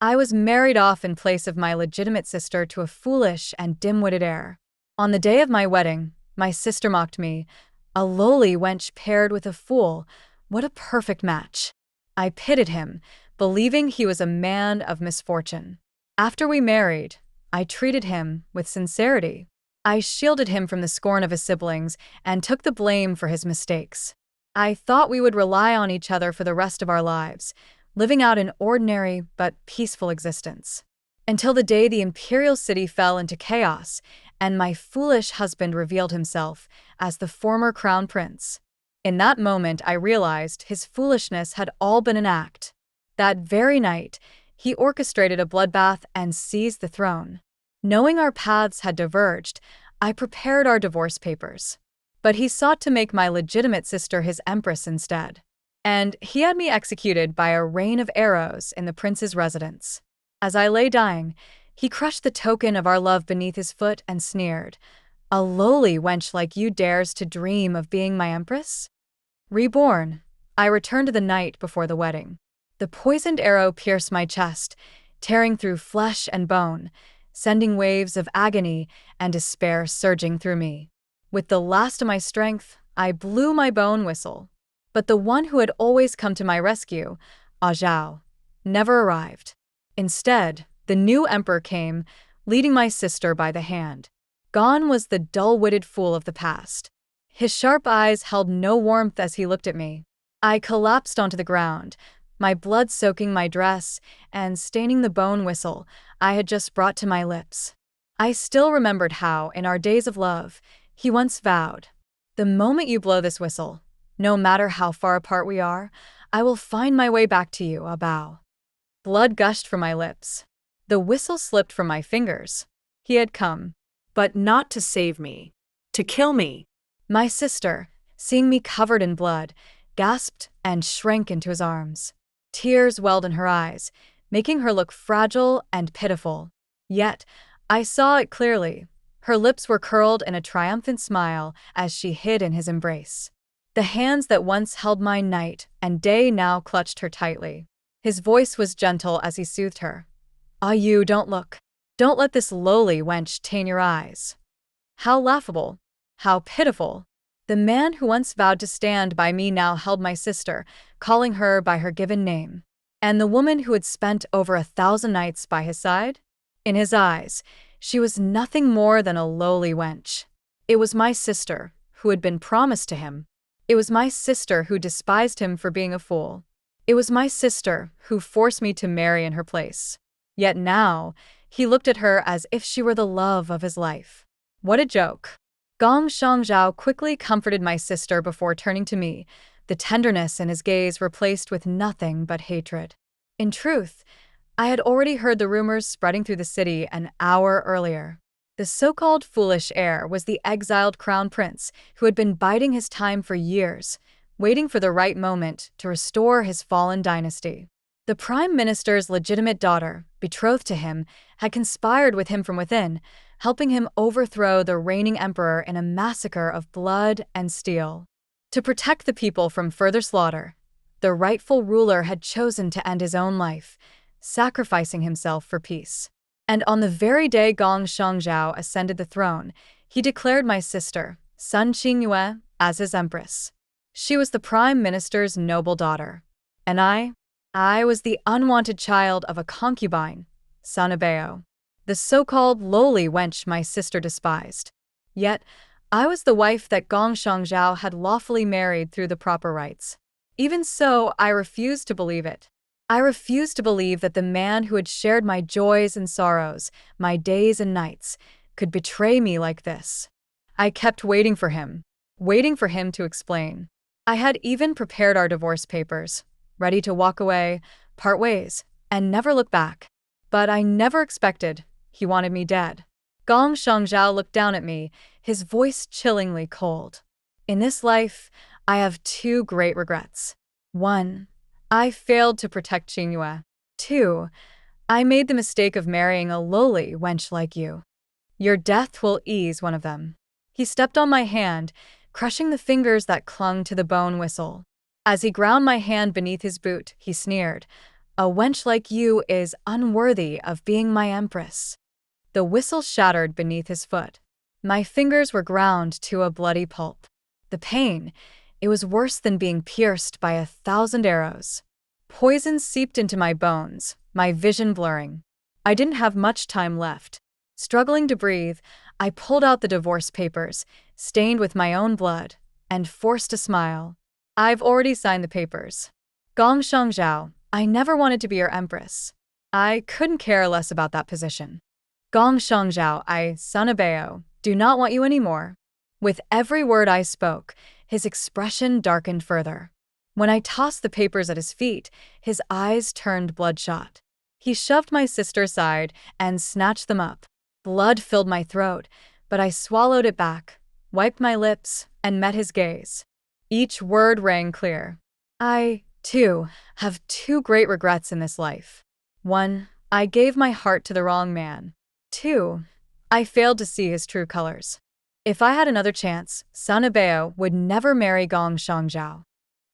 I was married off in place of my legitimate sister to a foolish and dim-witted heir. On the day of my wedding, my sister mocked me. A lowly wench paired with a fool. What a perfect match. I pitied him, believing he was a man of misfortune. After we married, I treated him with sincerity. I shielded him from the scorn of his siblings and took the blame for his mistakes. I thought we would rely on each other for the rest of our lives, living out an ordinary but peaceful existence. Until the day the imperial city fell into chaos and my foolish husband revealed himself as the former crown prince. In that moment, I realized his foolishness had all been an act. That very night, he orchestrated a bloodbath and seized the throne. Knowing our paths had diverged, I prepared our divorce papers. But he sought to make my legitimate sister his empress instead. And he had me executed by a rain of arrows in the prince's residence. As I lay dying, he crushed the token of our love beneath his foot and sneered, "A lowly wench like you dares to dream of being my empress?" Reborn, I returned to the night before the wedding. The poisoned arrow pierced my chest, tearing through flesh and bone, sending waves of agony and despair surging through me. With the last of my strength, I blew my bone whistle. But the one who had always come to my rescue, Zhao, never arrived. Instead, the new emperor came, leading my sister by the hand. Gone was the dull-witted fool of the past. His sharp eyes held no warmth as he looked at me. I collapsed onto the ground, my blood soaking my dress and staining the bone whistle I had just brought to my lips. I still remembered how, in our days of love, he once vowed, "The moment you blow this whistle, no matter how far apart we are, I will find my way back to you, Bao." Blood gushed from my lips. The whistle slipped from my fingers. He had come, but not to save me, to kill me. My sister, seeing me covered in blood, gasped and shrank into his arms. Tears welled in her eyes, making her look fragile and pitiful. Yet, I saw it clearly. Her lips were curled in a triumphant smile as she hid in his embrace. The hands that once held mine night and day now clutched her tightly. His voice was gentle as he soothed her. "Ah, you, don't look. Don't let this lowly wench taint your eyes." How laughable. How pitiful. The man who once vowed to stand by me now held my sister, calling her by her given name. And the woman who had spent over 1,000 nights by his side? In his eyes, she was nothing more than a lowly wench. It was my sister, who had been promised to him. It was my sister who despised him for being a fool. It was my sister who forced me to marry in her place. Yet now, he looked at her as if she were the love of his life. What a joke. Gong Shangzhao quickly comforted my sister before turning to me, the tenderness in his gaze replaced with nothing but hatred. In truth, I had already heard the rumors spreading through the city an hour earlier. The so-called foolish heir was the exiled crown prince who had been biding his time for years, waiting for the right moment to restore his fallen dynasty. The prime minister's legitimate daughter, betrothed to him, had conspired with him from within, helping him overthrow the reigning emperor in a massacre of blood and steel. To protect the people from further slaughter, the rightful ruler had chosen to end his own life, sacrificing himself for peace. And on the very day Gong Shangzhao ascended the throne, he declared my sister, Sun Qingyue, as his empress. She was the prime minister's noble daughter. And I was the unwanted child of a concubine, Sun Bao, the so-called lowly wench my sister despised. Yet, I was the wife that Gong Shangzhao had lawfully married through the proper rites. Even so, I refused to believe it. I refused to believe that the man who had shared my joys and sorrows, my days and nights, could betray me like this. I kept waiting for him to explain. I had even prepared our divorce papers, ready to walk away, part ways, and never look back. But I never expected he wanted me dead. Gong Shangzhao looked down at me, his voice chillingly cold. In this life, I have two great regrets. 1. I failed to protect Qingyue. 2. I made the mistake of marrying a lowly wench like you. Your death will ease one of them. He stepped on my hand, crushing the fingers that clung to the bone whistle. As he ground my hand beneath his boot, he sneered, A wench like you is unworthy of being my empress." The whistle shattered beneath his foot. My fingers were ground to a bloody pulp. The pain, it was worse than being pierced by 1,000 arrows. Poison seeped into my bones, my vision blurring. I didn't have much time left. Struggling to breathe, I pulled out the divorce papers, stained with my own blood, and forced a smile. "I've already signed the papers. Gong Shangzhao, I never wanted to be your empress. I couldn't care less about that position. Gong Shangzhao, I, son of Bao, do not want you anymore." With every word I spoke, his expression darkened further. When I tossed the papers at his feet, his eyes turned bloodshot. He shoved my sister aside and snatched them up. Blood filled my throat, but I swallowed it back, wiped my lips, and met his gaze. Each word rang clear. "I, too, have two great regrets in this life. 1. I gave my heart to the wrong man. 2. I failed to see his true colors. If I had another chance, Sun Abeo would never marry Gong Shangzhao."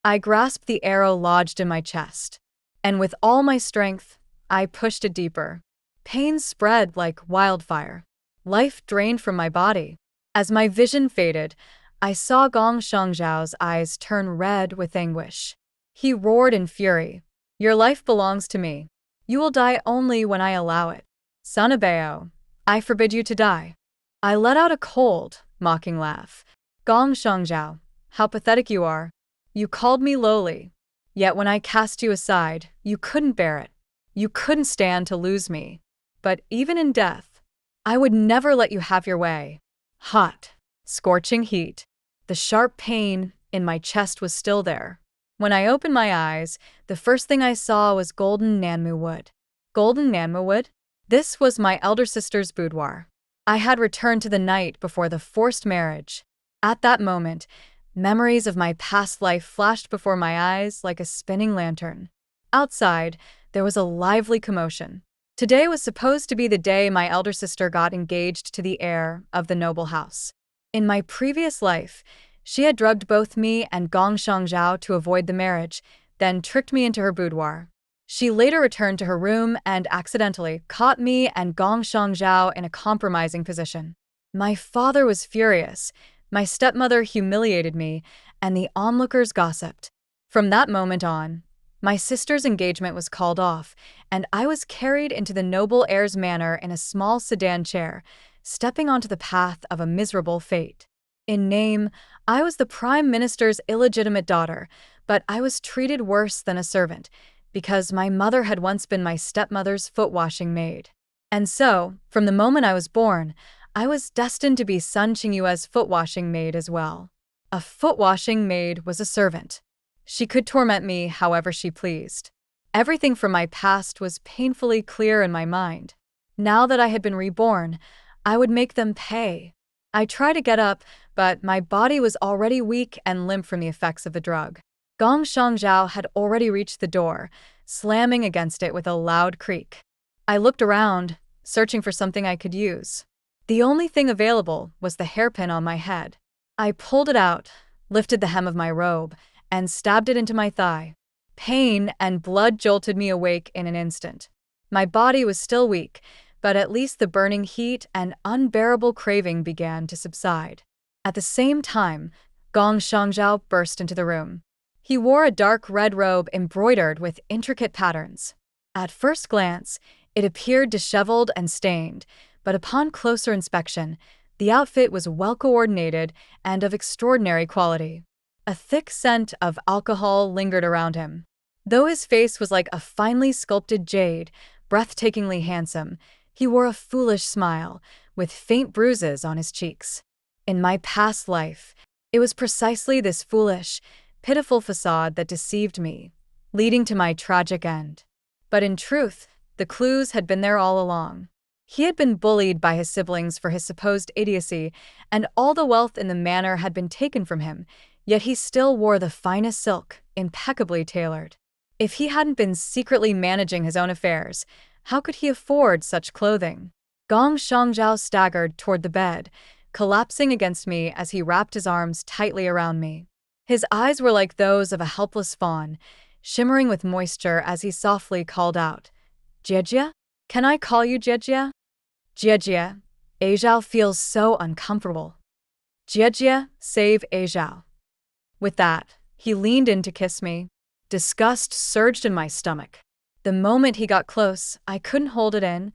I grasped the arrow lodged in my chest, and with all my strength, I pushed it deeper. Pain spread like wildfire. Life drained from my body. As my vision faded, I saw Gong Shangzhao's eyes turn red with anguish. He roared in fury. "Your life belongs to me. You will die only when I allow it. Son of Bao, I forbid you to die." I let out a cold, mocking laugh. "Gong Shangzhao, how pathetic you are. You called me lowly. Yet when I cast you aside, you couldn't bear it. You couldn't stand to lose me. But even in death, I would never let you have your way." Hot, scorching heat. The sharp pain in my chest was still there. When I opened my eyes, the first thing I saw was golden Nanmu wood. Golden Nanmu wood? This was my elder sister's boudoir. I had returned to the night before the forced marriage. At that moment, memories of my past life flashed before my eyes like a spinning lantern. Outside, there was a lively commotion. Today was supposed to be the day my elder sister got engaged to the heir of the noble house. In my previous life, she had drugged both me and Gong Shangzhao to avoid the marriage, then tricked me into her boudoir. She later returned to her room and accidentally caught me and Gong Shangzhao in a compromising position. My father was furious, my stepmother humiliated me, and the onlookers gossiped. From that moment on, my sister's engagement was called off, and I was carried into the noble heir's manor in a small sedan chair, stepping onto the path of a miserable fate. In name, I was the prime minister's illegitimate daughter, but I was treated worse than a servant, because my mother had once been my stepmother's foot-washing maid. And so, from the moment I was born, I was destined to be Sun Qingyue's foot-washing maid as well. A foot-washing maid was a servant. She could torment me however she pleased. Everything from my past was painfully clear in my mind. Now that I had been reborn, I would make them pay. I tried to get up, but my body was already weak and limp from the effects of the drug. Gong Shangzhao had already reached the door, slamming against it with a loud creak. I looked around, searching for something I could use. The only thing available was the hairpin on my head. I pulled it out, lifted the hem of my robe, and stabbed it into my thigh. Pain and blood jolted me awake in an instant. My body was still weak, but at least the burning heat and unbearable craving began to subside. At the same time, Gong Shangzhao burst into the room. He wore a dark red robe embroidered with intricate patterns. At first glance, it appeared disheveled and stained, but upon closer inspection, the outfit was well-coordinated and of extraordinary quality. A thick scent of alcohol lingered around him. Though his face was like a finely sculpted jade, breathtakingly handsome, he wore a foolish smile, with faint bruises on his cheeks. In my past life, it was precisely this foolish, pitiful facade that deceived me, leading to my tragic end. But in truth, the clues had been there all along. He had been bullied by his siblings for his supposed idiocy, and all the wealth in the manor had been taken from him, yet he still wore the finest silk, impeccably tailored. If he hadn't been secretly managing his own affairs, how could he afford such clothing? Gong Shangzhao staggered toward the bed, collapsing against me as he wrapped his arms tightly around me. His eyes were like those of a helpless fawn, shimmering with moisture as he softly called out, "Jiejie? Can I call you Jiejie?" "Jiejie." Aizhao feels so uncomfortable. "Jiejie, save Aizhao." With that, he leaned in to kiss me. Disgust surged in my stomach. The moment he got close, I couldn't hold it in.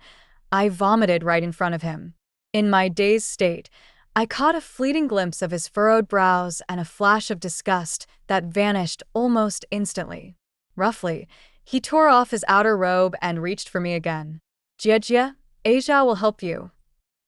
I vomited right in front of him. In my dazed state, I caught a fleeting glimpse of his furrowed brows and a flash of disgust that vanished almost instantly. Roughly, he tore off his outer robe and reached for me again. "Jiejie, Aizhao will help you."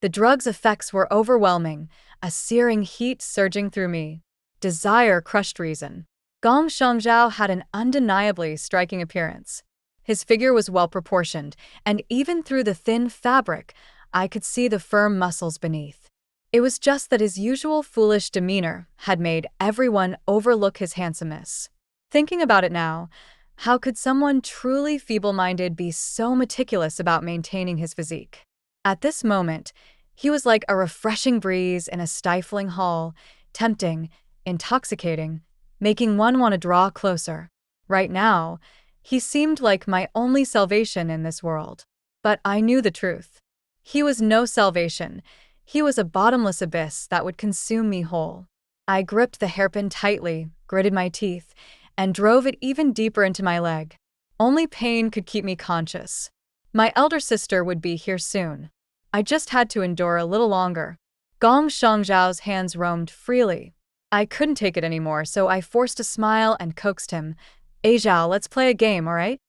The drug's effects were overwhelming, a searing heat surging through me. Desire crushed reason. Gong Shangzhao had an undeniably striking appearance. His figure was well-proportioned, and even through the thin fabric, I could see the firm muscles beneath. It was just that his usual foolish demeanor had made everyone overlook his handsomeness. Thinking about it now, how could someone truly feeble-minded be so meticulous about maintaining his physique? At this moment, he was like a refreshing breeze in a stifling hall, tempting, intoxicating, making one want to draw closer. Right now, he seemed like my only salvation in this world. But I knew the truth. He was no salvation. He was a bottomless abyss that would consume me whole. I gripped the hairpin tightly, gritted my teeth, and drove it even deeper into my leg. Only pain could keep me conscious. My elder sister would be here soon. I just had to endure a little longer. Gong Shangzhao's hands roamed freely. I couldn't take it anymore, so I forced a smile and coaxed him. "Aizhao, let's play a game, all right?"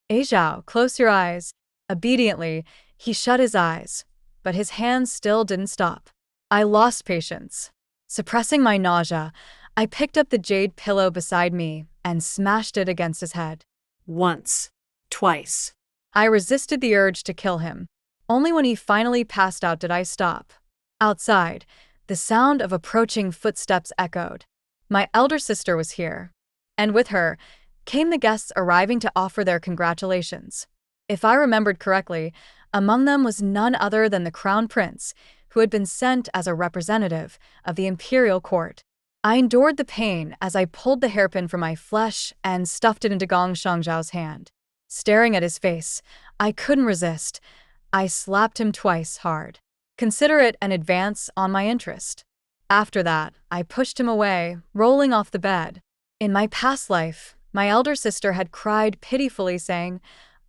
"Aizhao, close your eyes." Obediently, he shut his eyes, but his hands still didn't stop. I lost patience. Suppressing my nausea, I picked up the jade pillow beside me and smashed it against his head. Once. Twice. I resisted the urge to kill him. Only when he finally passed out did I stop. Outside, the sound of approaching footsteps echoed. My elder sister was here, and with her came the guests arriving to offer their congratulations. If I remembered correctly, among them was none other than the crown prince, who had been sent as a representative of the imperial court. I endured the pain as I pulled the hairpin from my flesh and stuffed it into Gong Shangzhao's hand. Staring at his face, I couldn't resist. I slapped him twice hard. Consider it an advance on my interest. After that, I pushed him away, rolling off the bed. In my past life, my elder sister had cried pitifully, saying,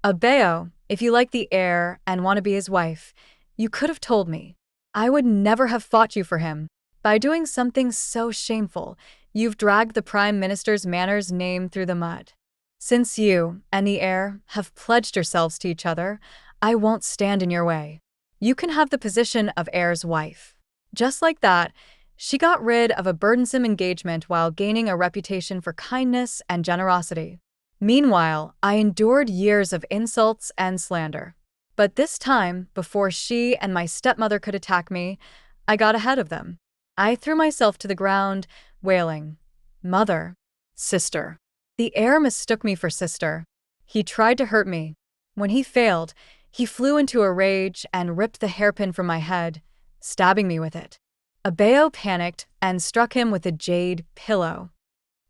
"Abeo, if you like the heir and want to be his wife, you could have told me. I would never have fought you for him. By doing something so shameful, you've dragged the Prime Minister's manor's name through the mud. Since you and the heir have pledged yourselves to each other, I won't stand in your way. You can have the position of heir's wife." Just like that, she got rid of a burdensome engagement while gaining a reputation for kindness and generosity. Meanwhile, I endured years of insults and slander. But this time, before she and my stepmother could attack me, I got ahead of them. I threw myself to the ground, wailing, "Mother, sister." The heir mistook me for sister. He tried to hurt me. When he failed, he flew into a rage and ripped the hairpin from my head, stabbing me with it. Abeo panicked and struck him with a jade pillow.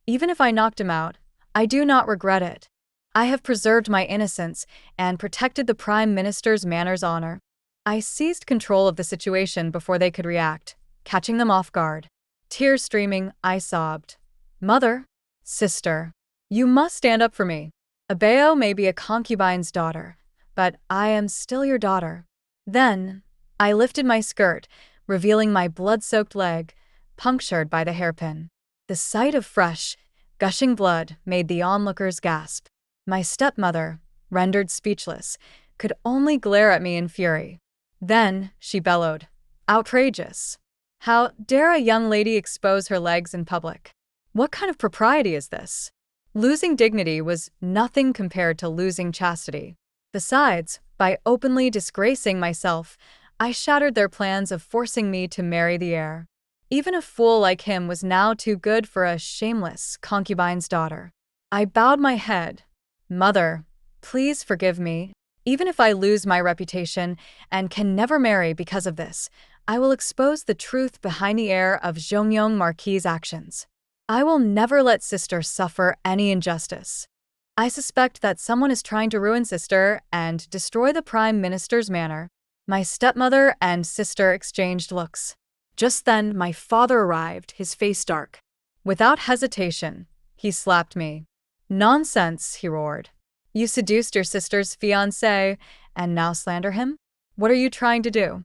Even if I knocked him out, I do not regret it. I have preserved my innocence and protected the Prime Minister's manor's honor. I seized control of the situation before they could react, catching them off guard. Tears streaming, I sobbed, "Mother, sister, you must stand up for me. Abeo may be a concubine's daughter, but I am still your daughter." Then, I lifted my skirt, revealing my blood-soaked leg, punctured by the hairpin. The sight of fresh, gushing blood made the onlookers gasp. My stepmother, rendered speechless, could only glare at me in fury. Then, she bellowed, "Outrageous! How dare a young lady expose her legs in public? What kind of propriety is this?" Losing dignity was nothing compared to losing chastity. Besides, by openly disgracing myself, I shattered their plans of forcing me to marry the heir. Even a fool like him was now too good for a shameless concubine's daughter. I bowed my head. "Mother, please forgive me. Even if I lose my reputation and can never marry because of this, I will expose the truth behind the heir of Zhongyong Marquis' actions. I will never let sister suffer any injustice." I suspect that someone is trying to ruin sister and destroy the Prime Minister's manor. My stepmother and sister exchanged looks. Just then, my father arrived, his face dark. Without hesitation, he slapped me. "Nonsense," he roared. "You seduced your sister's fiancé and now slander him? What are you trying to do?"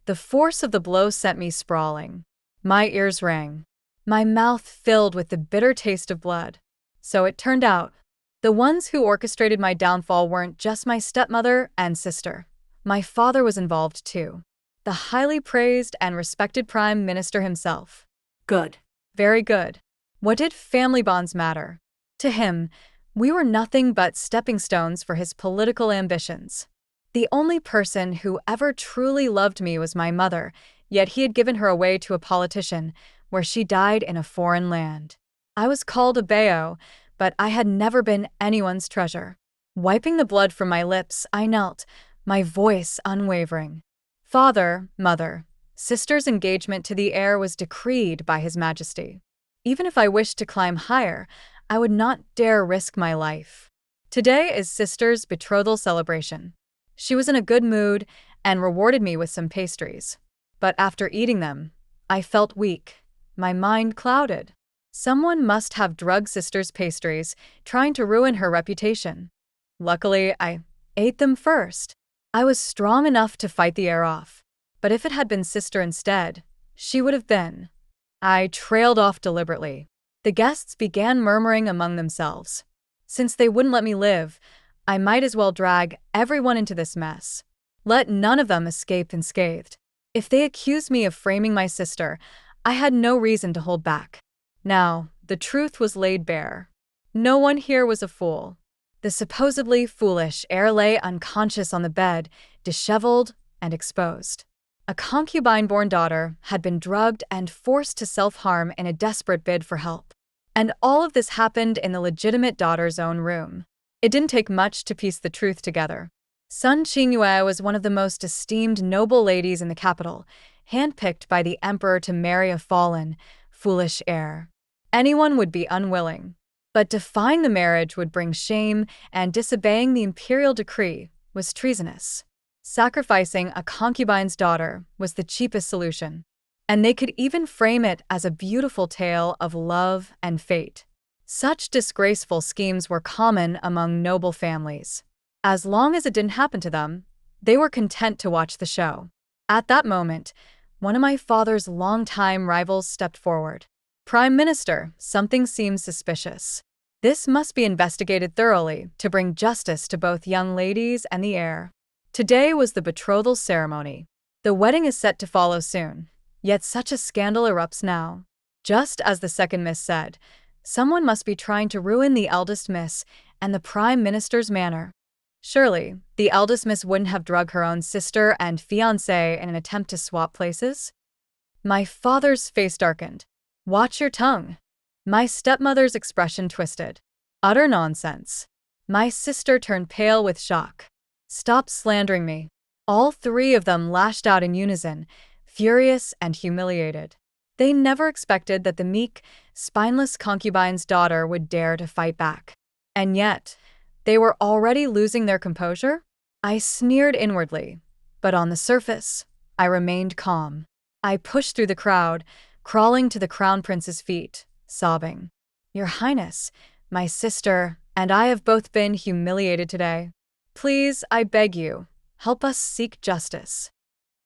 The force of the blow sent me sprawling. My ears rang. My mouth filled with the bitter taste of blood. So it turned out, the ones who orchestrated my downfall weren't just my stepmother and sister. My father was involved too. The highly praised and respected Prime Minister himself. Good. Very good. What did family bonds matter? To him, we were nothing but stepping stones for his political ambitions. The only person who ever truly loved me was my mother, yet he had given her away to a politician, where she died in a foreign land. I was called a Bayo, but I had never been anyone's treasure. Wiping the blood from my lips, I knelt, my voice unwavering. Father, mother, sister's engagement to the heir was decreed by His Majesty. Even if I wished to climb higher, I would not dare risk my life. Today is sister's betrothal celebration. She was in a good mood and rewarded me with some pastries. But after eating them, I felt weak. My mind clouded. Someone must have drugged sister's pastries, trying to ruin her reputation. Luckily, I ate them first. I was strong enough to fight the air off. But if it had been sister instead, she would have been. I trailed off deliberately. The guests began murmuring among themselves. Since they wouldn't let me live, I might as well drag everyone into this mess. Let none of them escape unscathed. If they accused me of framing my sister, I had no reason to hold back. Now, the truth was laid bare. No one here was a fool. The supposedly foolish heir lay unconscious on the bed, disheveled and exposed. A concubine-born daughter had been drugged and forced to self-harm in a desperate bid for help. And all of this happened in the legitimate daughter's own room. It didn't take much to piece the truth together. Sun Qingyue was one of the most esteemed noble ladies in the capital, handpicked by the emperor to marry a fallen, foolish heir. Anyone would be unwilling. But defying the marriage would bring shame, and disobeying the imperial decree was treasonous. Sacrificing a concubine's daughter was the cheapest solution. And they could even frame it as a beautiful tale of love and fate. Such disgraceful schemes were common among noble families. As long as it didn't happen to them, they were content to watch the show. At that moment, one of my father's longtime rivals stepped forward. "Prime Minister, something seems suspicious. This must be investigated thoroughly to bring justice to both young ladies and the heir." Today was the betrothal ceremony. The wedding is set to follow soon, yet such a scandal erupts now. Just as the second miss said, someone must be trying to ruin the eldest miss and the Prime Minister's manor. Surely, the eldest miss wouldn't have drugged her own sister and fiancé in an attempt to swap places? My father's face darkened. "Watch your tongue." My stepmother's expression twisted. "Utter nonsense." My sister turned pale with shock. "Stop slandering me." All three of them lashed out in unison, furious and humiliated. They never expected that the meek, spineless concubine's daughter would dare to fight back. And yet, they were already losing their composure? I sneered inwardly, but on the surface, I remained calm. I pushed through the crowd, crawling to the crown prince's feet, sobbing. "Your Highness, my sister and I have both been humiliated today. Please, I beg you, help us seek justice."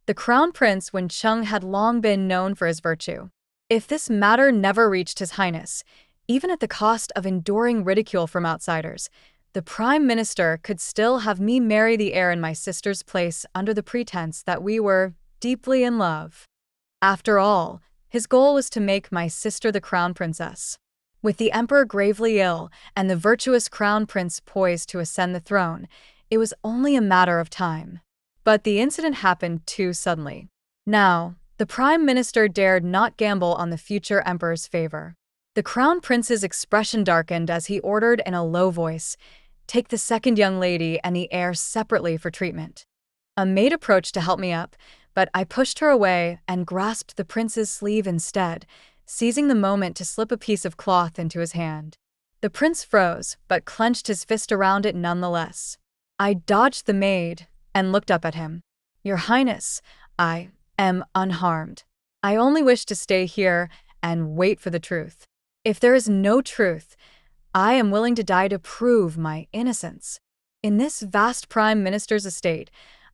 The crown prince Wencheng had long been known for his virtue. If this matter never reached His Highness, even at the cost of enduring ridicule from outsiders, the Prime Minister could still have me marry the heir in my sister's place under the pretense that we were deeply in love. After all, his goal was to make my sister the crown princess. With the emperor gravely ill and the virtuous crown prince poised to ascend the throne, it was only a matter of time. But the incident happened too suddenly. Now, the Prime Minister dared not gamble on the future emperor's favor. The crown prince's expression darkened as he ordered in a low voice, "Take the second young lady and the heir separately for treatment." A maid approached to help me up, but I pushed her away and grasped the prince's sleeve instead, seizing the moment to slip a piece of cloth into his hand. The prince froze, but clenched his fist around it nonetheless. I dodged the maid and looked up at him. Your Highness, I am unharmed. I only wish to stay here and wait for the truth. If there is no truth, I am willing to die to prove my innocence. In this vast prime minister's estate,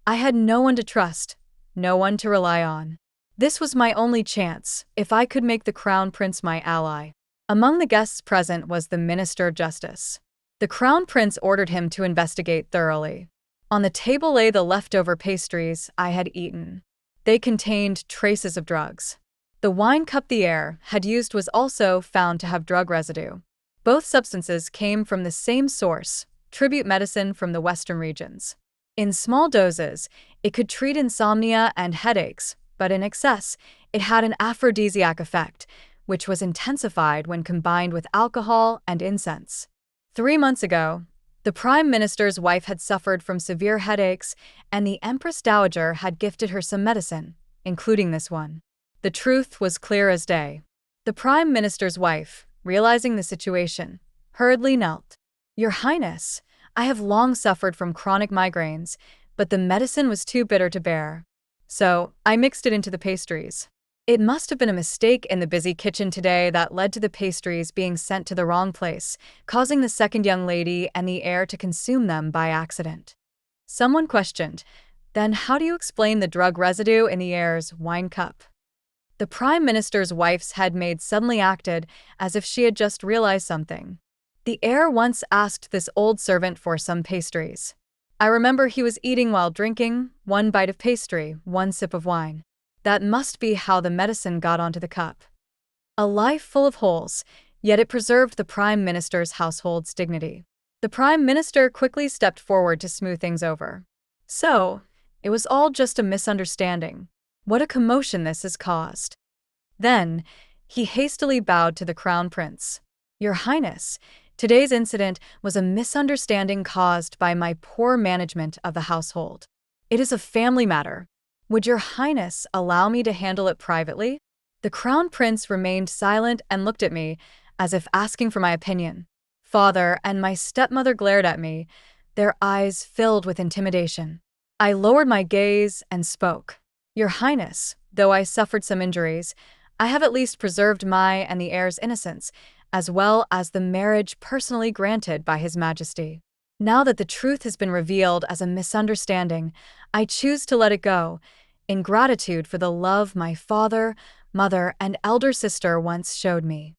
I had no one to trust, no one to rely on. This was my only chance, if I could make the crown prince my ally. Among the guests present was the Minister of Justice. The crown prince ordered him to investigate thoroughly. On the table lay the leftover pastries I had eaten. They contained traces of drugs. The wine cup the heir had used was also found to have drug residue. Both substances came from the same source, tribute medicine from the western regions. In small doses, it could treat insomnia and headaches, but in excess, it had an aphrodisiac effect, which was intensified when combined with alcohol and incense. 3 months ago, the Prime Minister's wife had suffered from severe headaches, and the Empress Dowager had gifted her some medicine, including this one. The truth was clear as day. The Prime Minister's wife, realizing the situation, hurriedly knelt. Your Highness, I have long suffered from chronic migraines, but the medicine was too bitter to bear. So, I mixed it into the pastries. It must have been a mistake in the busy kitchen today that led to the pastries being sent to the wrong place, causing the second young lady and the heir to consume them by accident. Someone questioned, then how do you explain the drug residue in the heir's wine cup? The Prime Minister's wife's head maid suddenly acted as if she had just realized something. The heir once asked this old servant for some pastries. I remember he was eating while drinking, 1 bite of pastry, 1 sip of wine. That must be how the medicine got onto the cup. A life full of holes, yet it preserved the Prime Minister's household's dignity. The Prime Minister quickly stepped forward to smooth things over. So, it was all just a misunderstanding. What a commotion this has caused. Then, he hastily bowed to the Crown Prince. Your Highness, today's incident was a misunderstanding caused by my poor management of the household. It is a family matter. Would Your Highness allow me to handle it privately? The Crown Prince remained silent and looked at me, as if asking for my opinion. Father and my stepmother glared at me, their eyes filled with intimidation. I lowered my gaze and spoke. Your Highness, though I suffered some injuries, I have at least preserved my and the heir's innocence, as well as the marriage personally granted by His Majesty. Now that the truth has been revealed as a misunderstanding, I choose to let it go, in gratitude for the love my father, mother, and elder sister once showed me.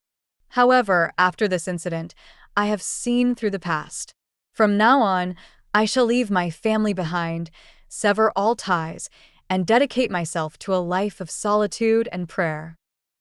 However, after this incident, I have seen through the past. From now on, I shall leave my family behind, sever all ties, and dedicate myself to a life of solitude and prayer.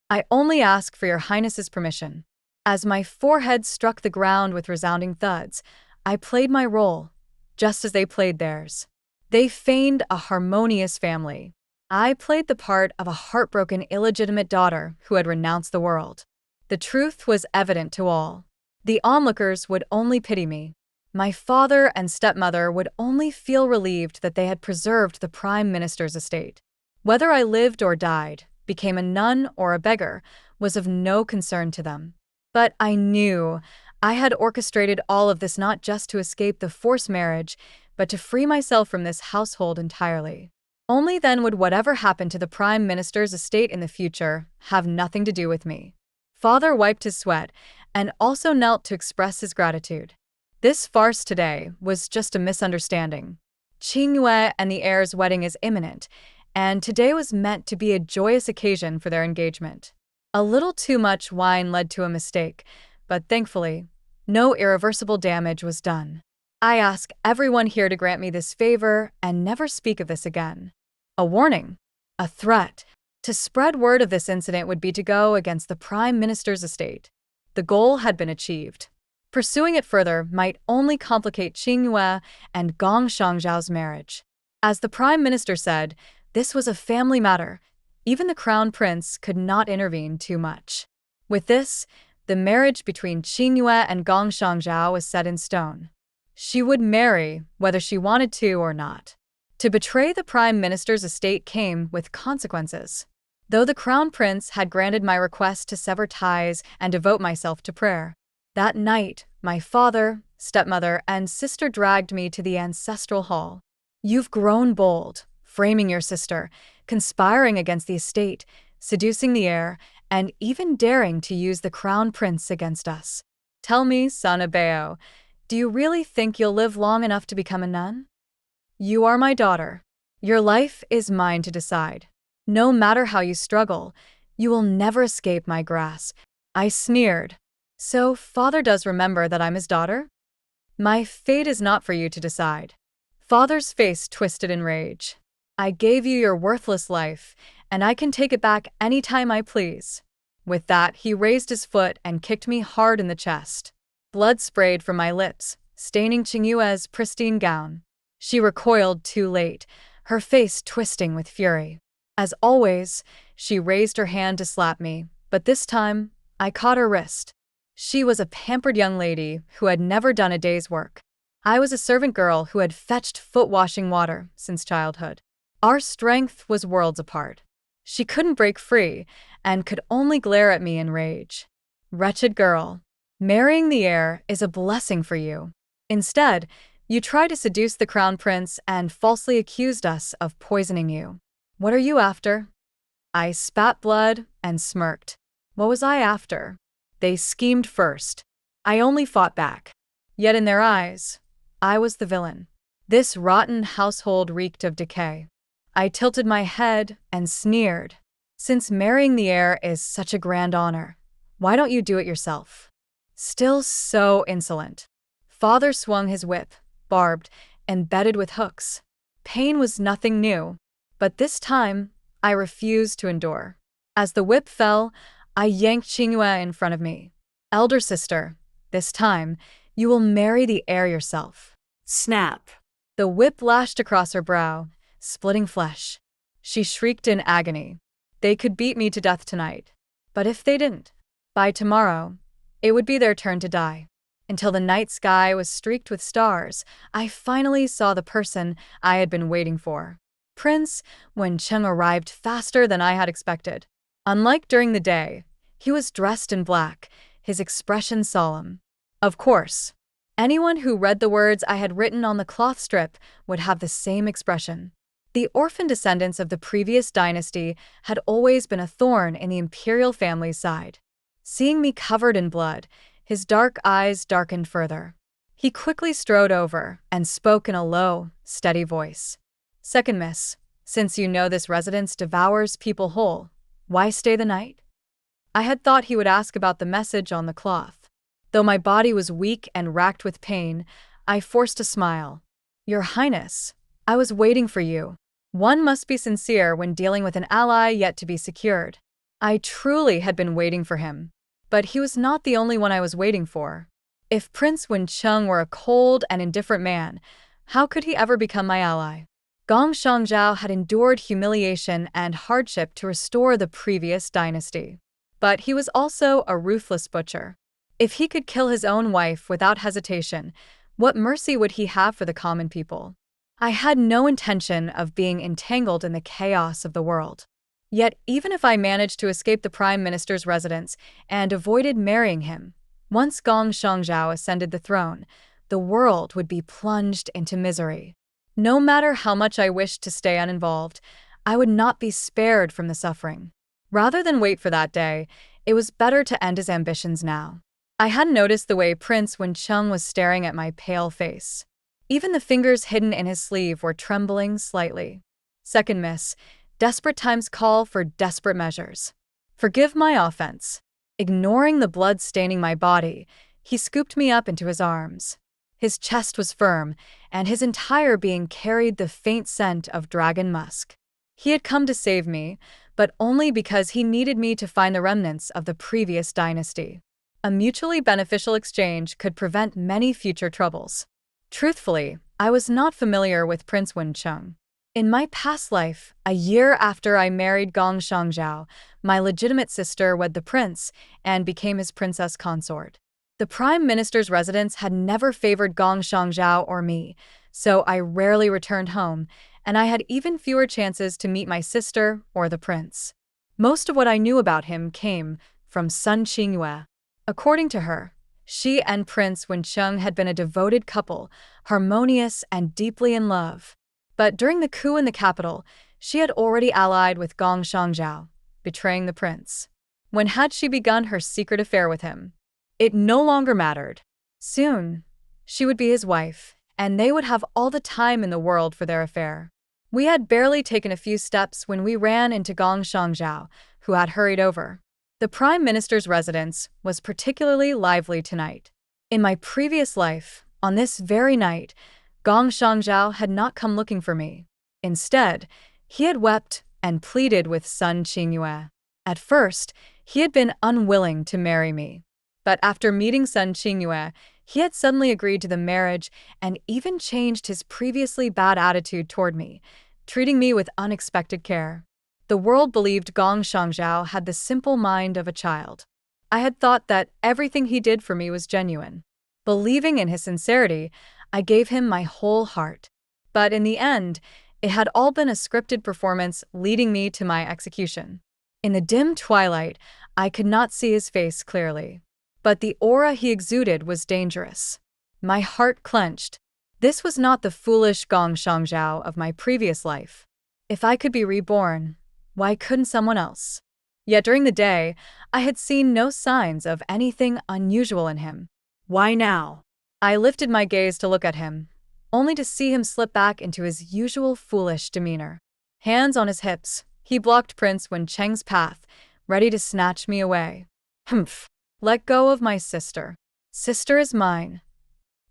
I only ask for Your Highness's permission. As my forehead struck the ground with resounding thuds, I played my role, just as they played theirs. They feigned a harmonious family. I played the part of a heartbroken illegitimate daughter who had renounced the world. The truth was evident to all. The onlookers would only pity me. My father and stepmother would only feel relieved that they had preserved the Prime Minister's estate. Whether I lived or died, became a nun or a beggar, was of no concern to them. But I knew I had orchestrated all of this not just to escape the forced marriage, but to free myself from this household entirely. Only then would whatever happened to the Prime Minister's estate in the future have nothing to do with me. Father wiped his sweat and also knelt to express his gratitude. This farce today was just a misunderstanding. Qingyue and the heir's wedding is imminent, and today was meant to be a joyous occasion for their engagement. A little too much wine led to a mistake, but thankfully, no irreversible damage was done. I ask everyone here to grant me this favor and never speak of this again. A warning, a threat. To spread word of this incident would be to go against the Prime Minister's estate. The goal had been achieved. Pursuing it further might only complicate Qingyue and Gong Shangzhao's marriage. As the Prime Minister said, this was a family matter. Even the Crown Prince could not intervene too much. With this, the marriage between Qingyue and Gong Shangzhao was set in stone. She would marry whether she wanted to or not. To betray the Prime Minister's estate came with consequences. Though the Crown Prince had granted my request to sever ties and devote myself to prayer, That night, my father, stepmother, and sister dragged me to the ancestral hall. You've grown bold, framing your sister, conspiring against the estate, seducing the heir, and even daring to use the crown prince against us. Tell me, son Abeo, do you really think you'll live long enough to become a nun? You are my daughter. Your life is mine to decide. No matter how you struggle, you will never escape my grasp. I sneered. So, father does remember that I'm his daughter? My fate is not for you to decide. Father's face twisted in rage. I gave you your worthless life, and I can take it back any time I please. With that, he raised his foot and kicked me hard in the chest. Blood sprayed from my lips, staining Qingyue's pristine gown. She recoiled too late, her face twisting with fury. As always, she raised her hand to slap me, but this time, I caught her wrist. She was a pampered young lady who had never done a day's work. I was a servant girl who had fetched foot-washing water since childhood. Our strength was worlds apart. She couldn't break free and could only glare at me in rage. Wretched girl, marrying the heir is a blessing for you. Instead, you tried to seduce the crown prince and falsely accused us of poisoning you. What are you after? I spat blood and smirked. What was I after? They schemed first. I only fought back. Yet in their eyes, I was the villain. This rotten household reeked of decay. I tilted my head and sneered. Since marrying the heir is such a grand honor, why don't you do it yourself? Still so insolent. Father swung his whip, barbed, embedded with hooks. Pain was nothing new, but this time, I refused to endure. As the whip fell, I yanked Qingyue in front of me. Elder sister, this time, you will marry the heir yourself. Snap. The whip lashed across her brow, splitting flesh. She shrieked in agony. They could beat me to death tonight. But if they didn't, by tomorrow, it would be their turn to die. Until the night sky was streaked with stars, I finally saw the person I had been waiting for. Prince Wencheng arrived faster than I had expected. Unlike during the day, he was dressed in black, his expression solemn. Of course, anyone who read the words I had written on the cloth strip would have the same expression. The orphan descendants of the previous dynasty had always been a thorn in the imperial family's side. Seeing me covered in blood, his dark eyes darkened further. He quickly strode over and spoke in a low, steady voice. Second miss, since you know this residence devours people whole, why stay the night? I had thought he would ask about the message on the cloth. Though my body was weak and racked with pain, I forced a smile. Your Highness, I was waiting for you. One must be sincere when dealing with an ally yet to be secured. I truly had been waiting for him. But he was not the only one I was waiting for. If Prince Wencheng were a cold and indifferent man, how could he ever become my ally? Gong Shangzhao had endured humiliation and hardship to restore the previous dynasty. But he was also a ruthless butcher. If he could kill his own wife without hesitation, what mercy would he have for the common people? I had no intention of being entangled in the chaos of the world. Yet even if I managed to escape the Prime Minister's residence and avoided marrying him, once Gong Shangzhao ascended the throne, the world would be plunged into misery. No matter how much I wished to stay uninvolved, I would not be spared from the suffering. Rather than wait for that day, it was better to end his ambitions now. I hadn't noticed the way Prince Wencheng was staring at my pale face. Even the fingers hidden in his sleeve were trembling slightly. Second miss, desperate times call for desperate measures. Forgive my offense. Ignoring the blood staining my body, he scooped me up into his arms. His chest was firm, and his entire being carried the faint scent of dragon musk. He had come to save me, but only because he needed me to find the remnants of the previous dynasty. A mutually beneficial exchange could prevent many future troubles. Truthfully, I was not familiar with Prince Wencheng. In my past life, a year after I married Gong Shangzhao, my legitimate sister wed the prince and became his princess consort. The Prime Minister's residence had never favored Gong Shangzhao or me, so I rarely returned home, and I had even fewer chances to meet my sister or the prince. Most of what I knew about him came from Sun Qingyue. According to her, She and Prince Wencheng had been a devoted couple, harmonious and deeply in love. But during the coup in the capital, she had already allied with Gong Shangzhao, betraying the prince. When had she begun her secret affair with him? It no longer mattered. Soon, she would be his wife, and they would have all the time in the world for their affair. We had barely taken a few steps when we ran into Gong Shangzhao, who had hurried over. The Prime Minister's residence was particularly lively tonight. In my previous life, on this very night, Gong Shangzhao had not come looking for me. Instead, he had wept and pleaded with Sun Qingyue. At first, he had been unwilling to marry me. But after meeting Sun Qingyue, he had suddenly agreed to the marriage and even changed his previously bad attitude toward me, treating me with unexpected care. The world believed Gong Shangzhao had the simple mind of a child. I had thought that everything he did for me was genuine. Believing in his sincerity, I gave him my whole heart. But in the end, it had all been a scripted performance leading me to my execution. In the dim twilight, I could not see his face clearly. But the aura he exuded was dangerous. My heart clenched. This was not the foolish Gong Shangzhao of my previous life. If I could be reborn, why couldn't someone else? Yet during the day, I had seen no signs of anything unusual in him. Why now? I lifted my gaze to look at him, only to see him slip back into his usual foolish demeanor. Hands on his hips, he blocked Prince Wencheng's path, ready to snatch me away. Humph. Let go of my sister. Sister is mine.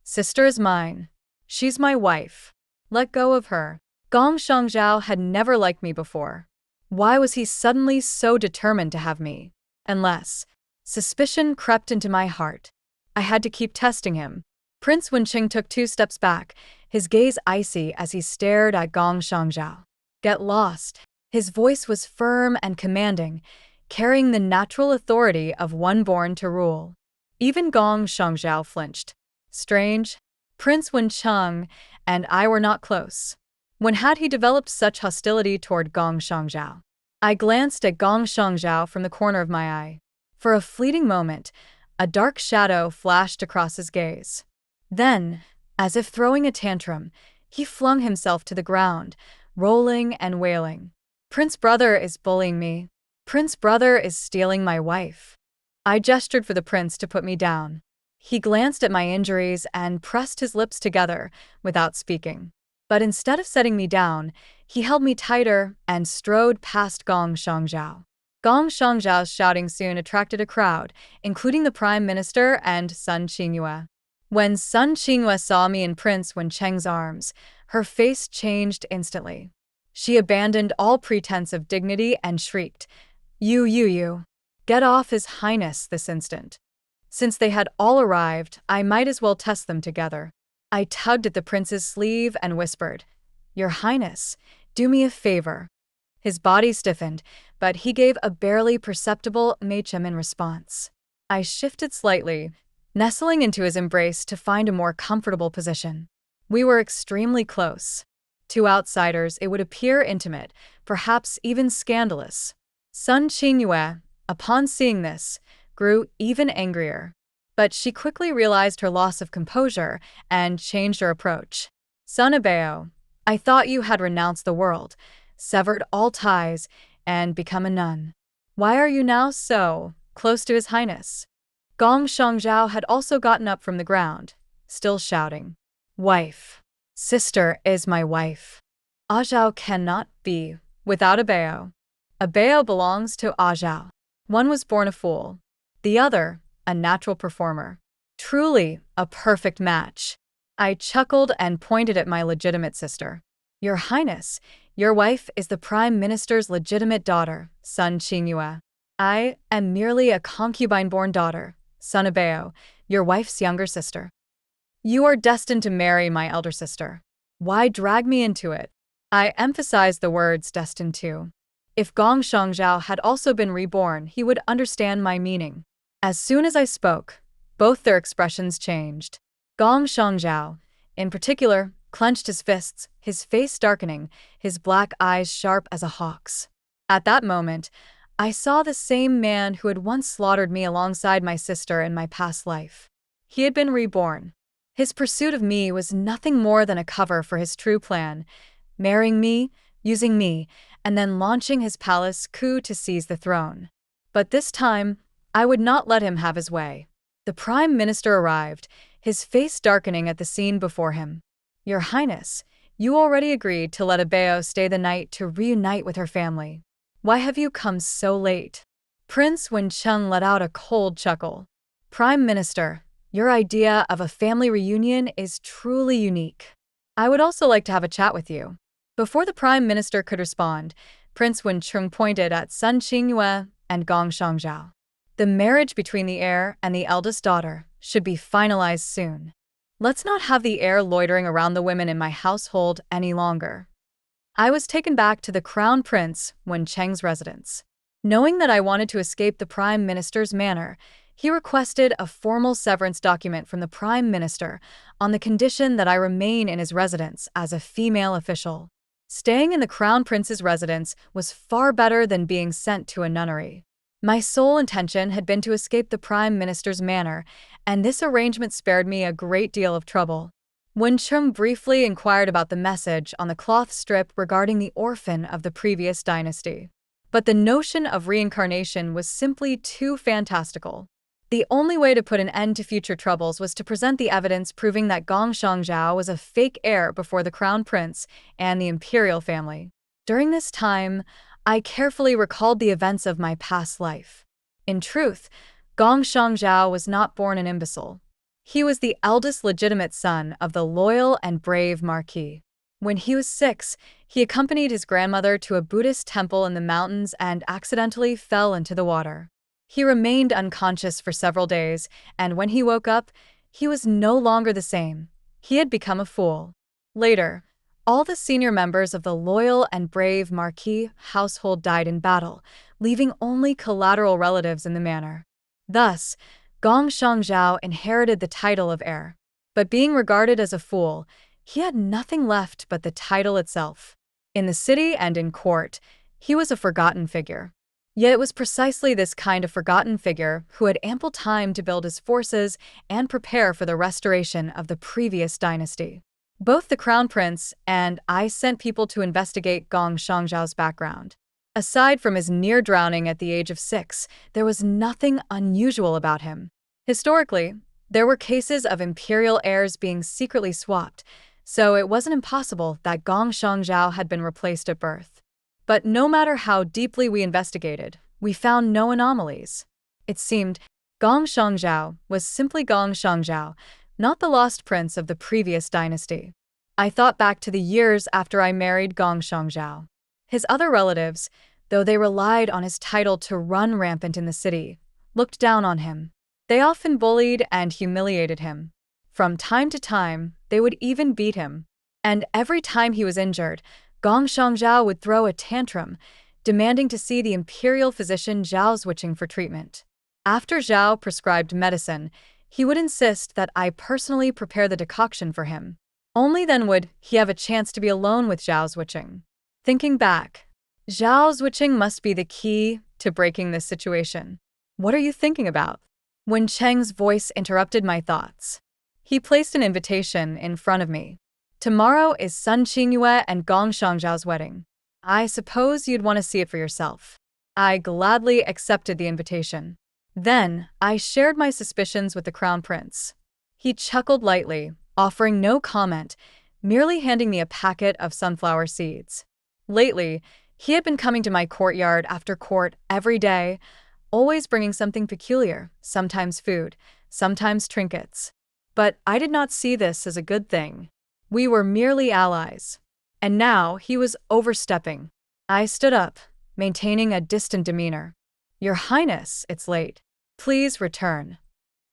Sister is mine. She's my wife. Let go of her. Gong Shangzhao had never liked me before. Why was he suddenly so determined to have me? Unless suspicion crept into my heart. I had to keep testing him. Prince Wencheng took 2 steps back, his gaze icy as he stared at Gong Shangzhao. Get lost. His voice was firm and commanding, carrying the natural authority of one born to rule. Even Gong Shangzhao flinched. Strange. Prince Wencheng and I were not close. When had he developed such hostility toward Gong Shangzhao? I glanced at Gong Shangzhao from the corner of my eye. For a fleeting moment, a dark shadow flashed across his gaze. Then, as if throwing a tantrum, he flung himself to the ground, rolling and wailing. Prince Brother is bullying me. Prince Brother is stealing my wife. I gestured for the prince to put me down. He glanced at my injuries and pressed his lips together without speaking. But instead of setting me down, he held me tighter and strode past Gong Shangzhao. Gong Shangzhao's shouting soon attracted a crowd, including the Prime Minister and Sun Qingyue. When Sun Qingyue saw me in Prince Wencheng's arms, her face changed instantly. She abandoned all pretense of dignity and shrieked, You. Get off His Highness this instant. Since they had all arrived, I might as well test them together. I tugged at the prince's sleeve and whispered, Your Highness, do me a favor. His body stiffened, but he gave a barely perceptible machem in response. I shifted slightly, nestling into his embrace to find a more comfortable position. We were extremely close. To outsiders, it would appear intimate, perhaps even scandalous. Sun Qingyue, upon seeing this, grew even angrier. But she quickly realized her loss of composure and changed her approach. Sun Abeo, I thought you had renounced the world, severed all ties, and become a nun. Why are you now so close to His Highness? Gong Shangzhao had also gotten up from the ground, still shouting, Wife. Sister is my wife. Azhao cannot be without Abeo. Abeo belongs to Azhao. One was born a fool, the other a natural performer. Truly a perfect match. I chuckled and pointed at my legitimate sister. Your Highness, your wife is the Prime Minister's legitimate daughter, Sun Qingyue. I am merely a concubine-born daughter, Sun Abeo, your wife's younger sister. You are destined to marry my elder sister. Why drag me into it? I emphasized the words destined to. If Gong Shangzhao had also been reborn, he would understand my meaning. As soon as I spoke, both their expressions changed. Gong Shangzhao, in particular, clenched his fists, his face darkening, his black eyes sharp as a hawk's. At that moment, I saw the same man who had once slaughtered me alongside my sister in my past life. He had been reborn. His pursuit of me was nothing more than a cover for his true plan, marrying me, using me, and then launching his palace coup to seize the throne. But this time, I would not let him have his way. The Prime Minister arrived, his face darkening at the scene before him. "Your Highness, you already agreed to let Abeo stay the night to reunite with her family. Why have you come so late?" Prince Wencheng let out a cold chuckle. "Prime Minister, your idea of a family reunion is truly unique. I would also like to have a chat with you." Before the Prime Minister could respond, Prince Wencheng pointed at Sun Qingyue and Gong Shangzhao. "The marriage between the heir and the eldest daughter should be finalized soon. Let's not have the heir loitering around the women in my household any longer." I was taken back to the Crown Prince Wencheng's residence. Knowing that I wanted to escape the Prime Minister's manor, he requested a formal severance document from the Prime Minister on the condition that I remain in his residence as a female official. Staying in the Crown Prince's residence was far better than being sent to a nunnery. My sole intention had been to escape the Prime Minister's manor, and this arrangement spared me a great deal of trouble. Wencheng briefly inquired about the message on the cloth strip regarding the orphan of the previous dynasty. But the notion of reincarnation was simply too fantastical. The only way to put an end to future troubles was to present the evidence proving that Gong Shangzhao was a fake heir before the Crown Prince and the imperial family. During this time, I carefully recalled the events of my past life. In truth, Gong Shangzhao was not born an imbecile. He was the eldest legitimate son of the loyal and brave Marquis. When he was 6, he accompanied his grandmother to a Buddhist temple in the mountains and accidentally fell into the water. He remained unconscious for several days, and when he woke up, he was no longer the same. He had become a fool. Later, all the senior members of the loyal and brave Marquis household died in battle, leaving only collateral relatives in the manor. Thus, Gong Shangzhao inherited the title of heir. But being regarded as a fool, he had nothing left but the title itself. In the city and in court, he was a forgotten figure. Yet it was precisely this kind of forgotten figure who had ample time to build his forces and prepare for the restoration of the previous dynasty. Both the Crown Prince and I sent people to investigate Gong Shangzhao's background. Aside from his near drowning at the age of 6, there was nothing unusual about him. Historically, there were cases of imperial heirs being secretly swapped, so it wasn't impossible that Gong Shangzhao had been replaced at birth. But no matter how deeply we investigated, we found no anomalies. It seemed Gong Shangzhao was simply Gong Shangzhao, not the lost prince of the previous dynasty. I thought back to the years after I married Gong Shangzhao. His other relatives, though they relied on his title to run rampant in the city, looked down on him. They often bullied and humiliated him. From time to time, they would even beat him. And every time he was injured, Gong Shangzhao would throw a tantrum, demanding to see the imperial physician Zhao Zwicheng for treatment. After Zhao prescribed medicine, he would insist that I personally prepare the decoction for him. Only then would he have a chance to be alone with Zhao Zwicheng. Thinking back, Zhao Zwicheng must be the key to breaking this situation. "What are you thinking about?" Wencheng's voice interrupted my thoughts. He placed an invitation in front of me. "Tomorrow is Sun Qingyue and Gong Shangzhao's wedding. I suppose you'd want to see it for yourself." I gladly accepted the invitation. Then, I shared my suspicions with the Crown Prince. He chuckled lightly, offering no comment, merely handing me a packet of sunflower seeds. Lately, he had been coming to my courtyard after court every day, always bringing something peculiar, sometimes food, sometimes trinkets. But I did not see this as a good thing. We were merely allies. And now he was overstepping. I stood up, maintaining a distant demeanor. "Your Highness, it's late. Please return."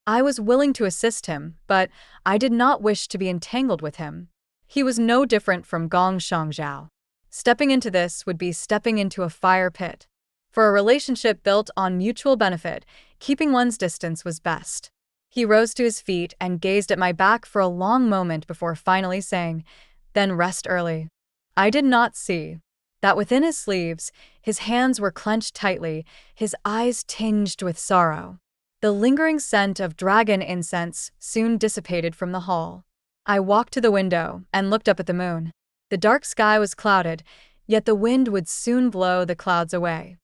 I was willing to assist him, but I did not wish to be entangled with him. He was no different from Gong Shangzhao. Stepping into this would be stepping into a fire pit. For a relationship built on mutual benefit, keeping one's distance was best. He rose to his feet and gazed at my back for a long moment before finally saying, "Then rest early." I did not see that within his sleeves, his hands were clenched tightly, his eyes tinged with sorrow. The lingering scent of dragon incense soon dissipated from the hall. I walked to the window and looked up at the moon. The dark sky was clouded, yet the wind would soon blow the clouds away.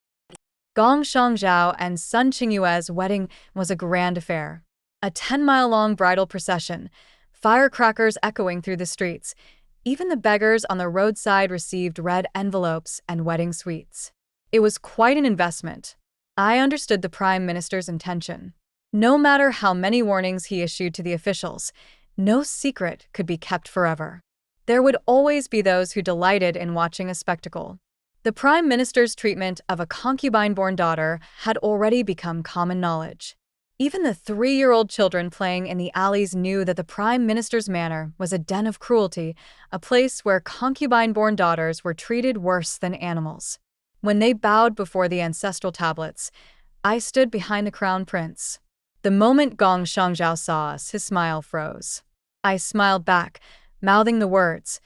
Gong Shangzhao and Sun Qingyue's wedding was a grand affair. A 10-mile-long bridal procession, firecrackers echoing through the streets. Even the beggars on the roadside received red envelopes and wedding sweets. It was quite an investment. I understood the Prime Minister's intention. No matter how many warnings he issued to the officials, no secret could be kept forever. There would always be those who delighted in watching a spectacle. The Prime Minister's treatment of a concubine-born daughter had already become common knowledge. Even the 3-year-old children playing in the alleys knew that the Prime Minister's manor was a den of cruelty, a place where concubine-born daughters were treated worse than animals. When they bowed before the ancestral tablets, I stood behind the crown prince. The moment Gong Shangzhao saw us, his smile froze. I smiled back, mouthing the words,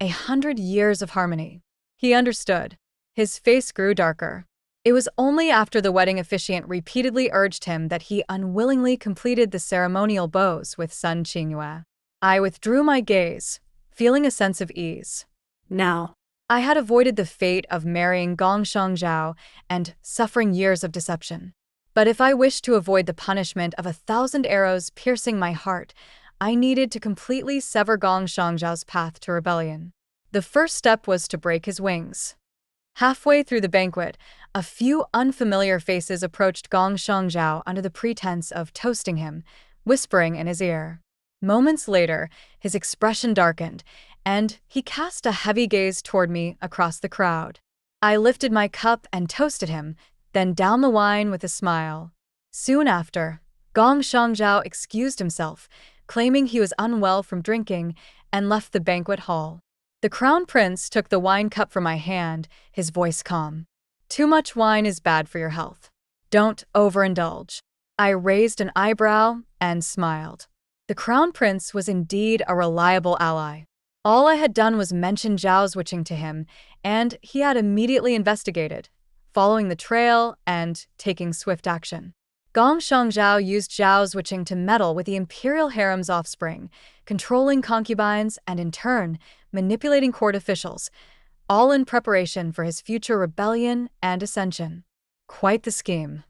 100 years of harmony. He understood. His face grew darker. It was only after the wedding officiant repeatedly urged him that he unwillingly completed the ceremonial bows with Sun Qingyue. I withdrew my gaze, feeling a sense of ease. Now, I had avoided the fate of marrying Gong Shangzhao and suffering years of deception. But if I wished to avoid the punishment of 1,000 arrows piercing my heart, I needed to completely sever Gong Shangzhao's path to rebellion. The first step was to break his wings. Halfway through the banquet, a few unfamiliar faces approached Gong Shangzhao under the pretense of toasting him, whispering in his ear. Moments later, his expression darkened, and he cast a heavy gaze toward me across the crowd. I lifted my cup and toasted him, then downed the wine with a smile. Soon after, Gong Shangzhao excused himself, claiming he was unwell from drinking, and left the banquet hall. The crown prince took the wine cup from my hand, his voice calm. Too much wine is bad for your health. Don't overindulge. I raised an eyebrow and smiled. The crown prince was indeed a reliable ally. All I had done was mention Zhao's witching to him, and he had immediately investigated, following the trail and taking swift action. Gong Shangzhao used Zhao's witching to meddle with the imperial harem's offspring, controlling concubines and, in turn, manipulating court officials, all in preparation for his future rebellion and ascension. Quite the scheme.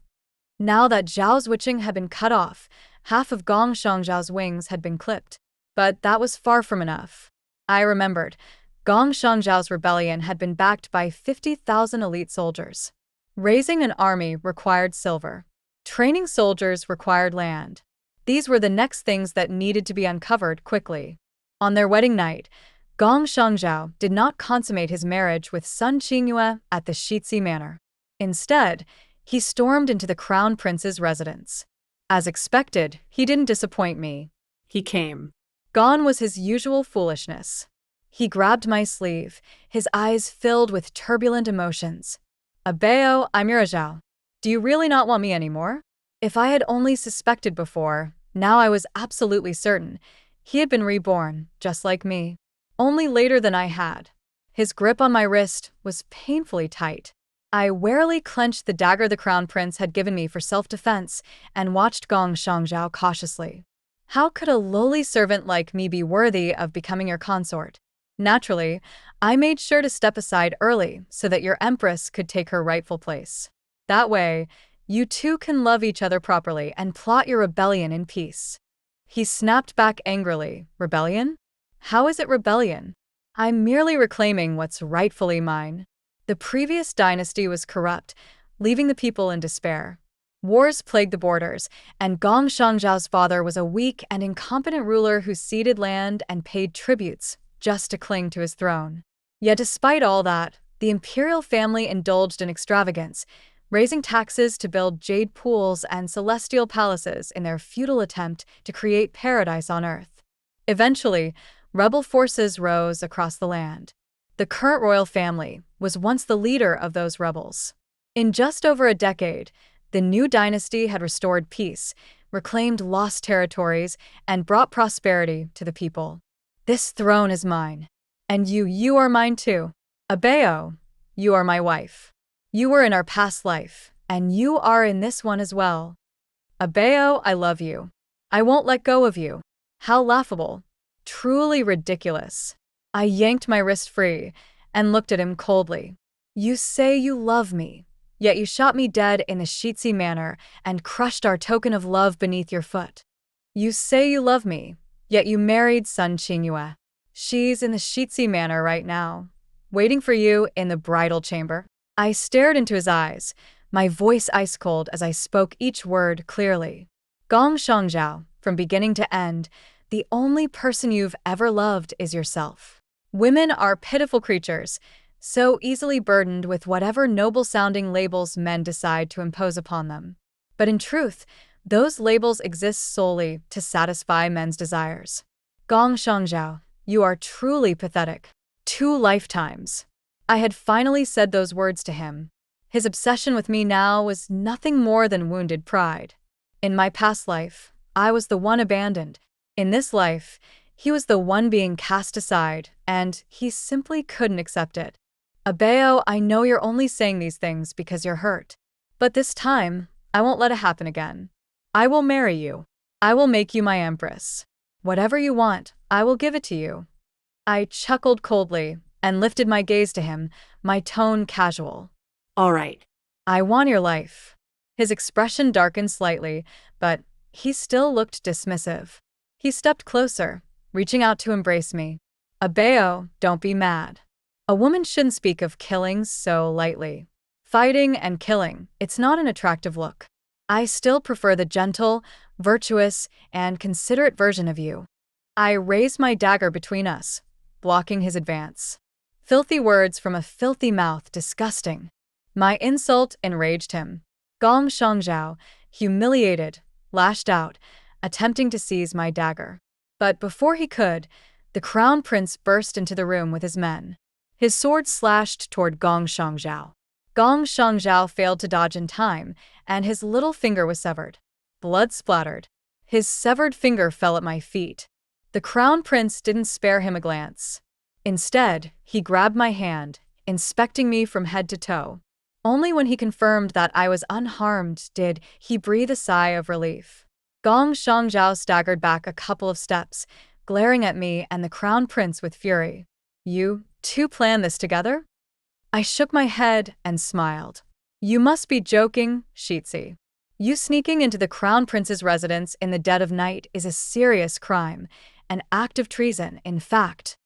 Now that Zhao's witching had been cut off, half of Gong Shangzhao's wings had been clipped. But that was far from enough. I remembered, Gong Shangzhao's rebellion had been backed by 50,000 elite soldiers. Raising an army required silver. Training soldiers required land. These were the next things that needed to be uncovered quickly. On their wedding night, Gong Shangzhao did not consummate his marriage with Sun Qingyue at the Shitzi manor. Instead, he stormed into the crown prince's residence. As expected, he didn't disappoint me. he came. Gone was his usual foolishness. He grabbed my sleeve, his eyes filled with turbulent emotions. "Abeo, I'm your Zhao. Do you really not want me anymore?" If I had only suspected before, now I was absolutely certain. He had been reborn, just like me. Only later than I had. His grip on my wrist was painfully tight. I warily clenched the dagger the crown prince had given me for self-defense and watched Gong Shangzhao cautiously. How could a lowly servant like me be worthy of becoming your consort? Naturally, I made sure to step aside early so that your empress could take her rightful place. That way, you two can love each other properly and plot your rebellion in peace. He snapped back angrily. Rebellion? How is it rebellion? I'm merely reclaiming what's rightfully mine. The previous dynasty was corrupt, leaving the people in despair. Wars plagued the borders, and Gong Shangzhao's father was a weak and incompetent ruler who ceded land and paid tributes just to cling to his throne. Yet despite all that, the imperial family indulged in extravagance, raising taxes to build jade pools and celestial palaces in their futile attempt to create paradise on earth. Eventually, rebel forces rose across the land. The current royal family was once the leader of those rebels. In just over a decade, the new dynasty had restored peace, reclaimed lost territories, and brought prosperity to the people. This throne is mine. And you are mine too. Abeo, you are my wife. You were in our past life, and you are in this one as well. Abeo, I love you. I won't let go of you. How laughable. Truly ridiculous. I yanked my wrist free and looked at him coldly. You say you love me, yet you shot me dead in the Shitsi manor and crushed our token of love beneath your foot. You say you love me, yet you married Sun Qingyue. She's in the Shitsi manor right now, waiting for you in the bridal chamber. I stared into his eyes, my voice ice cold as I spoke each word clearly. Gong Shangzhao, from beginning to end, the only person you've ever loved is yourself. Women are pitiful creatures, so easily burdened with whatever noble-sounding labels men decide to impose upon them. But in truth, those labels exist solely to satisfy men's desires. Gong Shangzhao, you are truly pathetic. 2 lifetimes. I had finally said those words to him. His obsession with me now was nothing more than wounded pride. In my past life, I was the one abandoned. In this life, he was the one being cast aside, and he simply couldn't accept it. Abeo, I know you're only saying these things because you're hurt. But this time, I won't let it happen again. I will marry you. I will make you my empress. Whatever you want, I will give it to you. I chuckled coldly and lifted my gaze to him, my tone casual. All right. I want your life. His expression darkened slightly, but he still looked dismissive. He stepped closer, reaching out to embrace me. Abeo, don't be mad. A woman shouldn't speak of killing so lightly. Fighting and killing, it's not an attractive look. I still prefer the gentle, virtuous, and considerate version of you. I raised my dagger between us, blocking his advance. Filthy words from a filthy mouth, disgusting. My insult enraged him. Gong Shangzhao, humiliated, lashed out, attempting to seize my dagger. But before he could, the crown prince burst into the room with his men. His sword slashed toward Gong Shangzhao. Gong Shangzhao failed to dodge in time, and his little finger was severed. Blood splattered. His severed finger fell at my feet. The crown prince didn't spare him a glance. Instead, he grabbed my hand, inspecting me from head to toe. Only when he confirmed that I was unharmed did he breathe a sigh of relief. Gong Shangzhao staggered back a couple of steps, glaring at me and the crown prince with fury. You two planned this together? I shook my head and smiled. You must be joking, Shitsi. You sneaking into the crown prince's residence in the dead of night is a serious crime, an act of treason, in fact.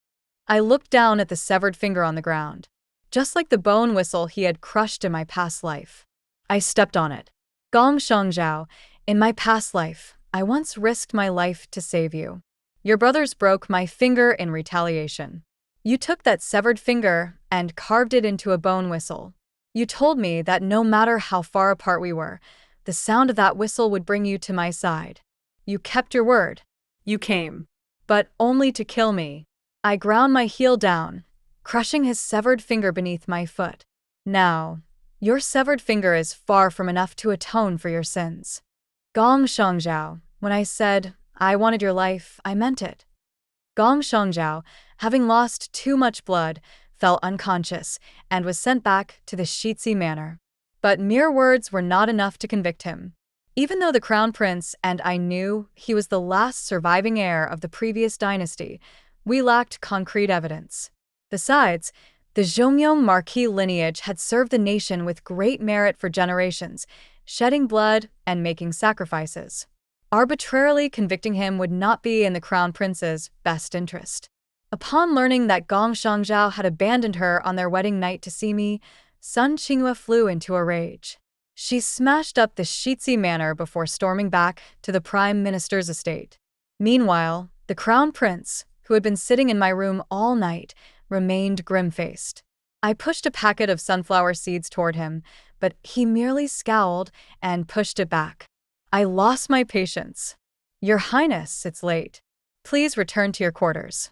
I looked down at the severed finger on the ground, just like the bone whistle he had crushed in my past life. I stepped on it. Gong Shangzhao, in my past life, I once risked my life to save you. Your brothers broke my finger in retaliation. You took that severed finger and carved it into a bone whistle. You told me that no matter how far apart we were, the sound of that whistle would bring you to my side. You kept your word. You came. But only to kill me. I ground my heel down, crushing his severed finger beneath my foot. Now, your severed finger is far from enough to atone for your sins. Gong Shangzhao, when I said I wanted your life, I meant it. Gong Shangzhao, having lost too much blood, fell unconscious and was sent back to the Shitsi manor. But mere words were not enough to convict him. Even though the crown prince and I knew he was the last surviving heir of the previous dynasty, we lacked concrete evidence. Besides, the Zhongyong Marquis lineage had served the nation with great merit for generations, shedding blood and making sacrifices. Arbitrarily convicting him would not be in the crown prince's best interest. Upon learning that Gong Shangzhao had abandoned her on their wedding night to see me, Sun Qingyue flew into a rage. She smashed up the Shitsi manor before storming back to the prime minister's estate. Meanwhile, the crown prince, who had been sitting in my room all night, remained grim-faced. I pushed a packet of sunflower seeds toward him, but he merely scowled and pushed it back. I lost my patience. Your Highness, it's late. Please return to your quarters.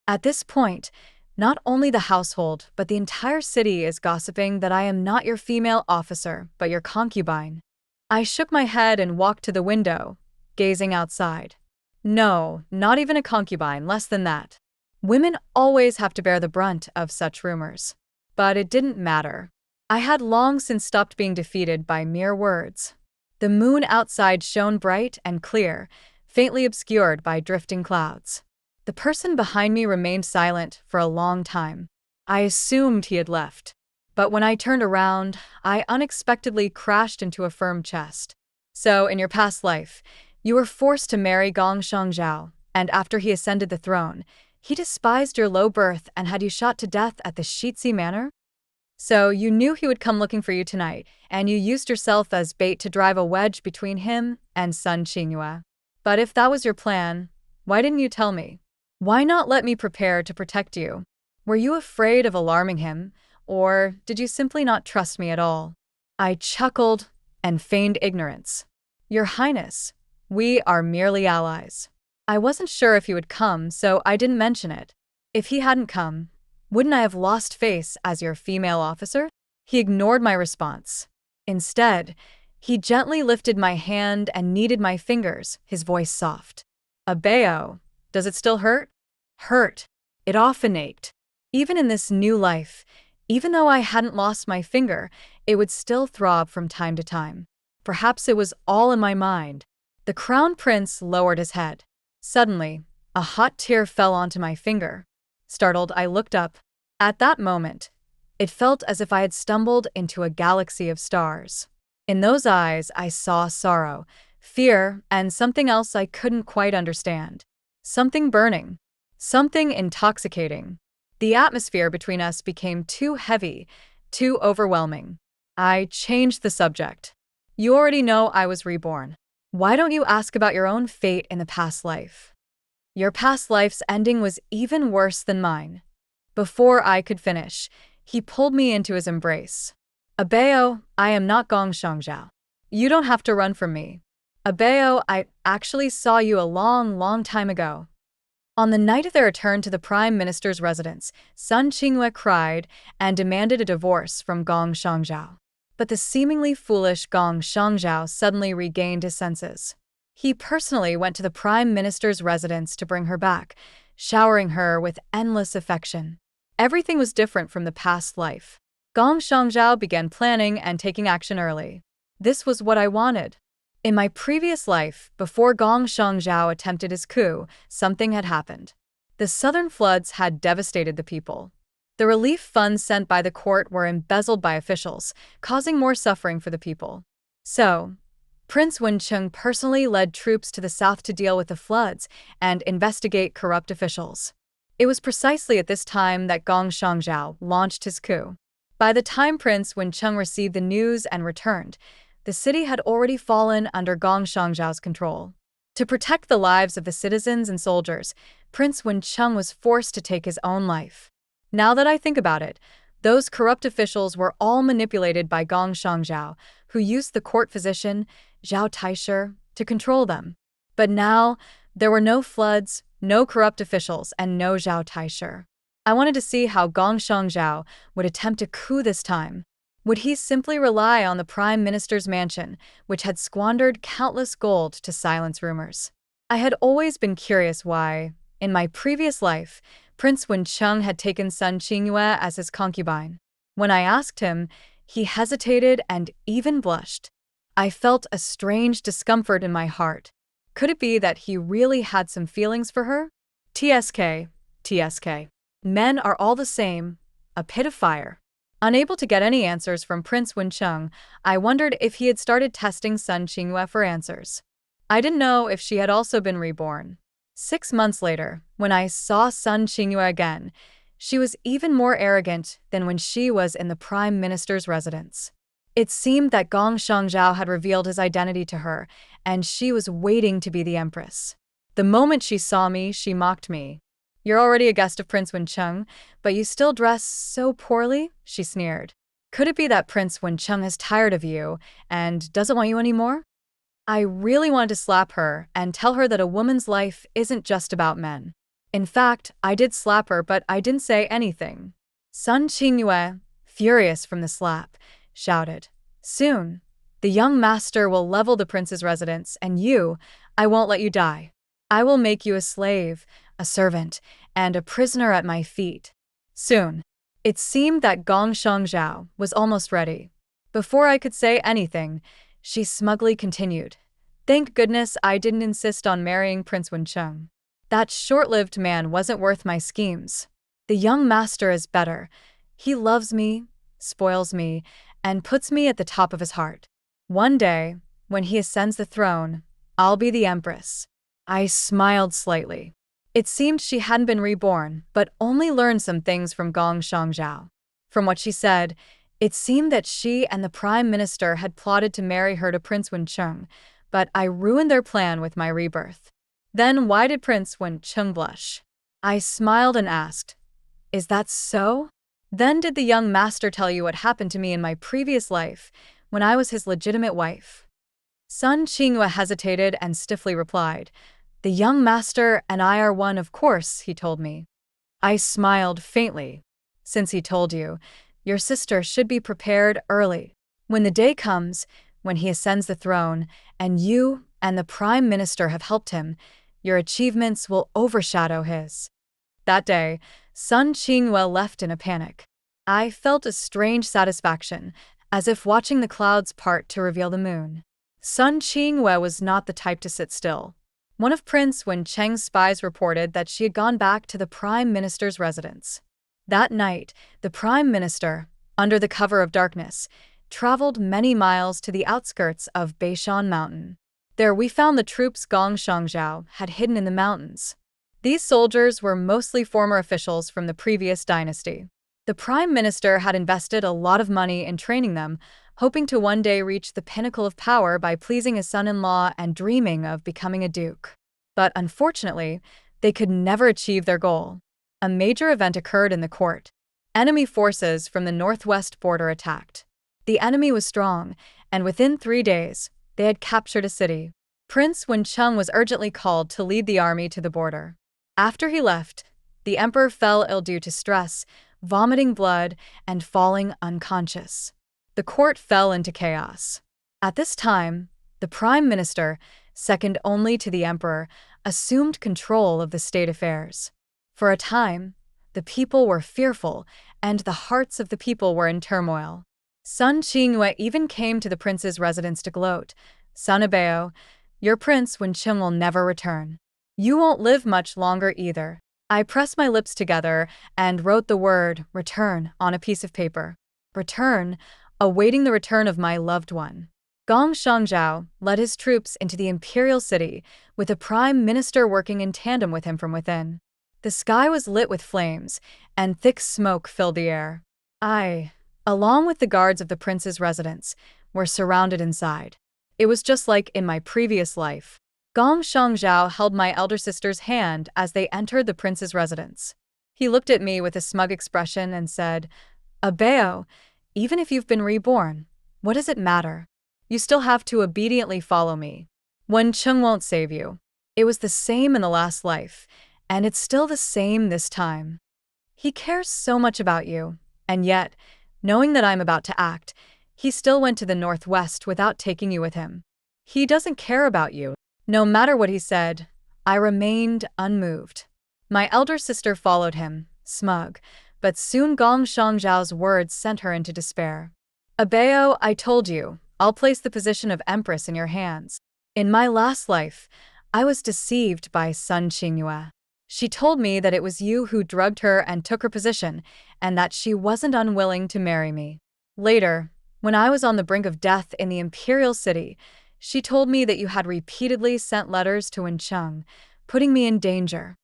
At this point, not only the household, but the entire city is gossiping that I am not your female officer, but your concubine. I shook my head and walked to the window, gazing outside. No, not even a concubine, less than that. Women always have to bear the brunt of such rumors. But it didn't matter. I had long since stopped being defeated by mere words. The moon outside shone bright and clear, faintly obscured by drifting clouds. The person behind me remained silent for a long time. I assumed he had left. But when I turned around, I unexpectedly crashed into a firm chest. So, in your past life, you were forced to marry Gong Shangzhao, and after he ascended the throne, he despised your low birth and had you shot to death at the Shitsi Manor? So, you knew he would come looking for you tonight, and you used yourself as bait to drive a wedge between him and Sun Qingyue. But if that was your plan, why didn't you tell me? Why not let me prepare to protect you? Were you afraid of alarming him, or did you simply not trust me at all? I chuckled and feigned ignorance. Your Highness, we are merely allies. I wasn't sure if he would come, so I didn't mention it. If he hadn't come, wouldn't I have lost face as your female officer? He ignored my response. Instead, he gently lifted my hand and kneaded my fingers, his voice soft. Abeo, does it still hurt? Hurt. It often ached. Even in this new life, even though I hadn't lost my finger, it would still throb from time to time. Perhaps it was all in my mind. The crown prince lowered his head. Suddenly, a hot tear fell onto my finger. Startled, I looked up. At that moment, it felt as if I had stumbled into a galaxy of stars. In those eyes, I saw sorrow, fear, and something else I couldn't quite understand. Something burning. Something intoxicating. The atmosphere between us became too heavy, too overwhelming. I changed the subject. You already know I was reborn. Why don't you ask about your own fate in the past life? Your past life's ending was even worse than mine. Before I could finish, he pulled me into his embrace. Abeo, I am not Gong Shangzhao. You don't have to run from me. Abeo, I actually saw you a long time ago. On the night of their return to the Prime Minister's residence, Sun Qingyue cried and demanded a divorce from Gong Shangzhao. But the seemingly foolish Gong Shangzhao suddenly regained his senses. He personally went to the Prime Minister's residence to bring her back, showering her with endless affection. Everything was different from the past life. Gong Shangzhao began planning and taking action early. This was what I wanted. In my previous life, before Gong Shangzhao attempted his coup, something had happened. The southern floods had devastated the people. The relief funds sent by the court were embezzled by officials, causing more suffering for the people. So, Prince Wencheng personally led troops to the south to deal with the floods and investigate corrupt officials. It was precisely at this time that Gong Shangzhao launched his coup. By the time Prince Wencheng received the news and returned, the city had already fallen under Gong Shangzhao's control. To protect the lives of the citizens and soldiers, Prince Wencheng was forced to take his own life. Now that I think about it, those corrupt officials were all manipulated by Gong Shangzhao, who used the court physician, Zhao Taisher, to control them. But now, there were no floods, no corrupt officials, and no Zhao Taisher. I wanted to see how Gong Shangzhao would attempt a coup this time. Would he simply rely on the Prime Minister's mansion, which had squandered countless gold to silence rumors? I had always been curious why, in my previous life, Prince Wencheng had taken Sun Qingyue as his concubine. When I asked him, he hesitated and even blushed. I felt a strange discomfort in my heart. Could it be that he really had some feelings for her? TSK. Men are all the same, a pit of fire. Unable to get any answers from Prince Wencheng, I wondered if he had started testing Sun Qingyue for answers. I didn't know if she had also been reborn. 6 months later, when I saw Sun Qingyue again, she was even more arrogant than when she was in the Prime Minister's residence. It seemed that Gong Shangzhao had revealed his identity to her, and she was waiting to be the empress. The moment she saw me, she mocked me. "You're already a guest of Prince Wencheng, but you still dress so poorly," she sneered. "Could it be that Prince Wencheng is tired of you and doesn't want you anymore?" I really wanted to slap her and tell her that a woman's life isn't just about men. In fact, I did slap her, but I didn't say anything. Sun Qingyue, furious from the slap, shouted, "Soon, the young master will level the prince's residence, and you, I won't let you die. I will make you a slave, a servant, and a prisoner at my feet." Soon. It seemed that Gong Shangzhao was almost ready. Before I could say anything, She smugly continued, "Thank goodness I didn't insist on marrying Prince Wencheng. That short-lived man wasn't worth my schemes. The young master is better. He loves me, spoils me, and puts me at the top of his heart. One day, when he ascends the throne, I'll be the empress." I smiled slightly. It seemed she hadn't been reborn, but only learned some things from Gong Shangzhao. From what she said, it seemed that she and the prime minister had plotted to marry her to Prince Wencheng, but I ruined their plan with my rebirth. Then why did Prince Wencheng blush? I smiled and asked, "Is that so? Then did the young master tell you what happened to me in my previous life, when I was his legitimate wife?" Sun Qingyue hesitated and stiffly replied, "The young master and I are one, of course," he told me. I smiled faintly. "Since he told you, your sister should be prepared early. When the day comes, when he ascends the throne, and you and the prime minister have helped him, your achievements will overshadow his." That day, Sun Qingyue left in a panic. I felt a strange satisfaction, as if watching the clouds part to reveal the moon. Sun Qingyue was not the type to sit still. One of Prince Wencheng's spies reported that she had gone back to the prime minister's residence. That night, the prime minister, under the cover of darkness, traveled many miles to the outskirts of Beishan Mountain. There we found the troops Gong Shangzhao had hidden in the mountains. These soldiers were mostly former officials from the previous dynasty. The prime minister had invested a lot of money in training them, hoping to one day reach the pinnacle of power by pleasing his son-in-law and dreaming of becoming a duke. But unfortunately, they could never achieve their goal. A major event occurred in the court. Enemy forces from the northwest border attacked. The enemy was strong, and within 3 days, they had captured a city. Prince Wencheng was urgently called to lead the army to the border. After he left, the emperor fell ill due to stress, vomiting blood, and falling unconscious. The court fell into chaos. At this time, the prime minister, second only to the emperor, assumed control of the state affairs. For a time, the people were fearful, and the hearts of the people were in turmoil. Sun Qingyue even came to the prince's residence to gloat. "Son Abeo, your prince Wencheng will never return. You won't live much longer either." I pressed my lips together and wrote the word "return" on a piece of paper. Return, awaiting the return of my loved one. Gong Shangzhao led his troops into the imperial city, with the prime minister working in tandem with him from within. The sky was lit with flames, and thick smoke filled the air. I, along with the guards of the prince's residence, were surrounded inside. It was just like in my previous life. Gong Shangzhao held my elder sister's hand as they entered the prince's residence. He looked at me with a smug expression and said, "Abeo, even if you've been reborn, what does it matter? You still have to obediently follow me. Wencheng won't save you. It was the same in the last life, and it's still the same this time. He cares so much about you, and yet, knowing that I'm about to act, he still went to the northwest without taking you with him. He doesn't care about you." No matter what he said, I remained unmoved. My elder sister followed him, smug, but soon Gong Shangzhao's words sent her into despair. "Abeo, I told you, I'll place the position of empress in your hands. In my last life, I was deceived by Sun Qingyue. She told me that it was you who drugged her and took her position, and that she wasn't unwilling to marry me. Later, when I was on the brink of death in the imperial city, she told me that you had repeatedly sent letters to Wencheng, putting me in danger.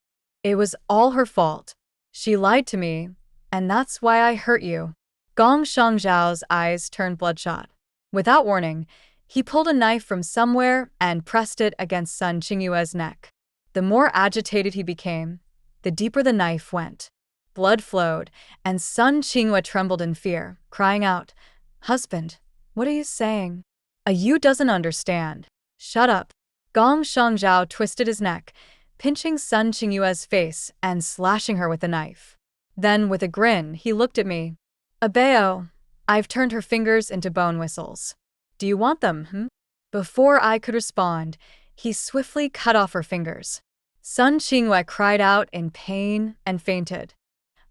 It was all her fault. She lied to me, and that's why I hurt you." Gong Shangzhao's eyes turned bloodshot. Without warning, he pulled a knife from somewhere and pressed it against Sun Qingyue's neck. The more agitated he became, the deeper the knife went. Blood flowed, and Sun Qingyue trembled in fear, crying out, "Husband, what are you saying? You doesn't understand. Shut up." Gong Shangzhao twisted his neck, pinching Sun Qingyue's face and slashing her with the knife. Then, with a grin, he looked at me. "Abeo, I've turned her fingers into bone whistles. Do you want them, Before I could respond, he swiftly cut off her fingers. Sun Qingyue cried out in pain and fainted.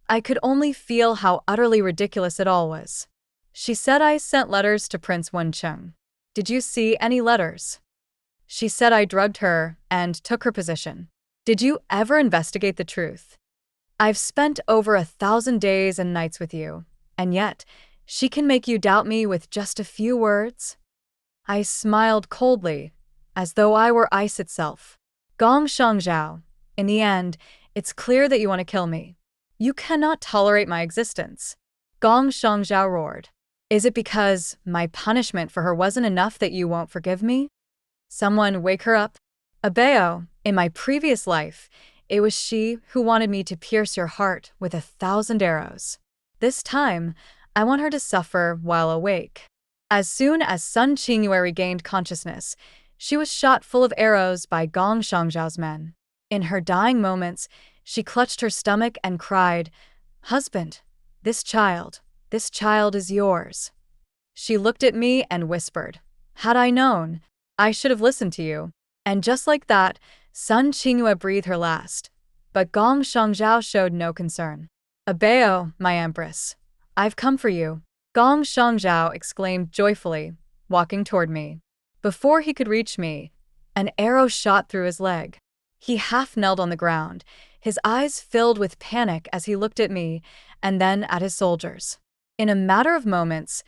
I could only feel how utterly ridiculous it all was. She said I sent letters to Prince Wencheng. Did you see any letters? She said I drugged her and took her position. Did you ever investigate the truth? I've spent over 1,000 days and nights with you, and yet she can make you doubt me with just a few words? I smiled coldly, as though I were ice itself. Gong Shangzhao, in the end, it's clear that you want to kill me. You cannot tolerate my existence. Gong Shangzhao roared. Is it because my punishment for her wasn't enough that you won't forgive me? Someone wake her up. Abeo, in my previous life, it was she who wanted me to pierce your heart with 1,000 arrows. This time, I want her to suffer while awake. As soon as Sun Qingyue regained consciousness, she was shot full of arrows by Gong Shangzhao's men. In her dying moments, she clutched her stomach and cried, "Husband, this child is yours." She looked at me and whispered, "Had I known, I should have listened to you." And just like that, Sun Qingyue breathed her last. But Gong Shangzhao showed no concern. "Abeo, my empress, I've come for you," Gong Shangzhao exclaimed joyfully, walking toward me. Before he could reach me, an arrow shot through his leg. He half knelt on the ground, his eyes filled with panic as he looked at me and then at his soldiers. In a matter of moments,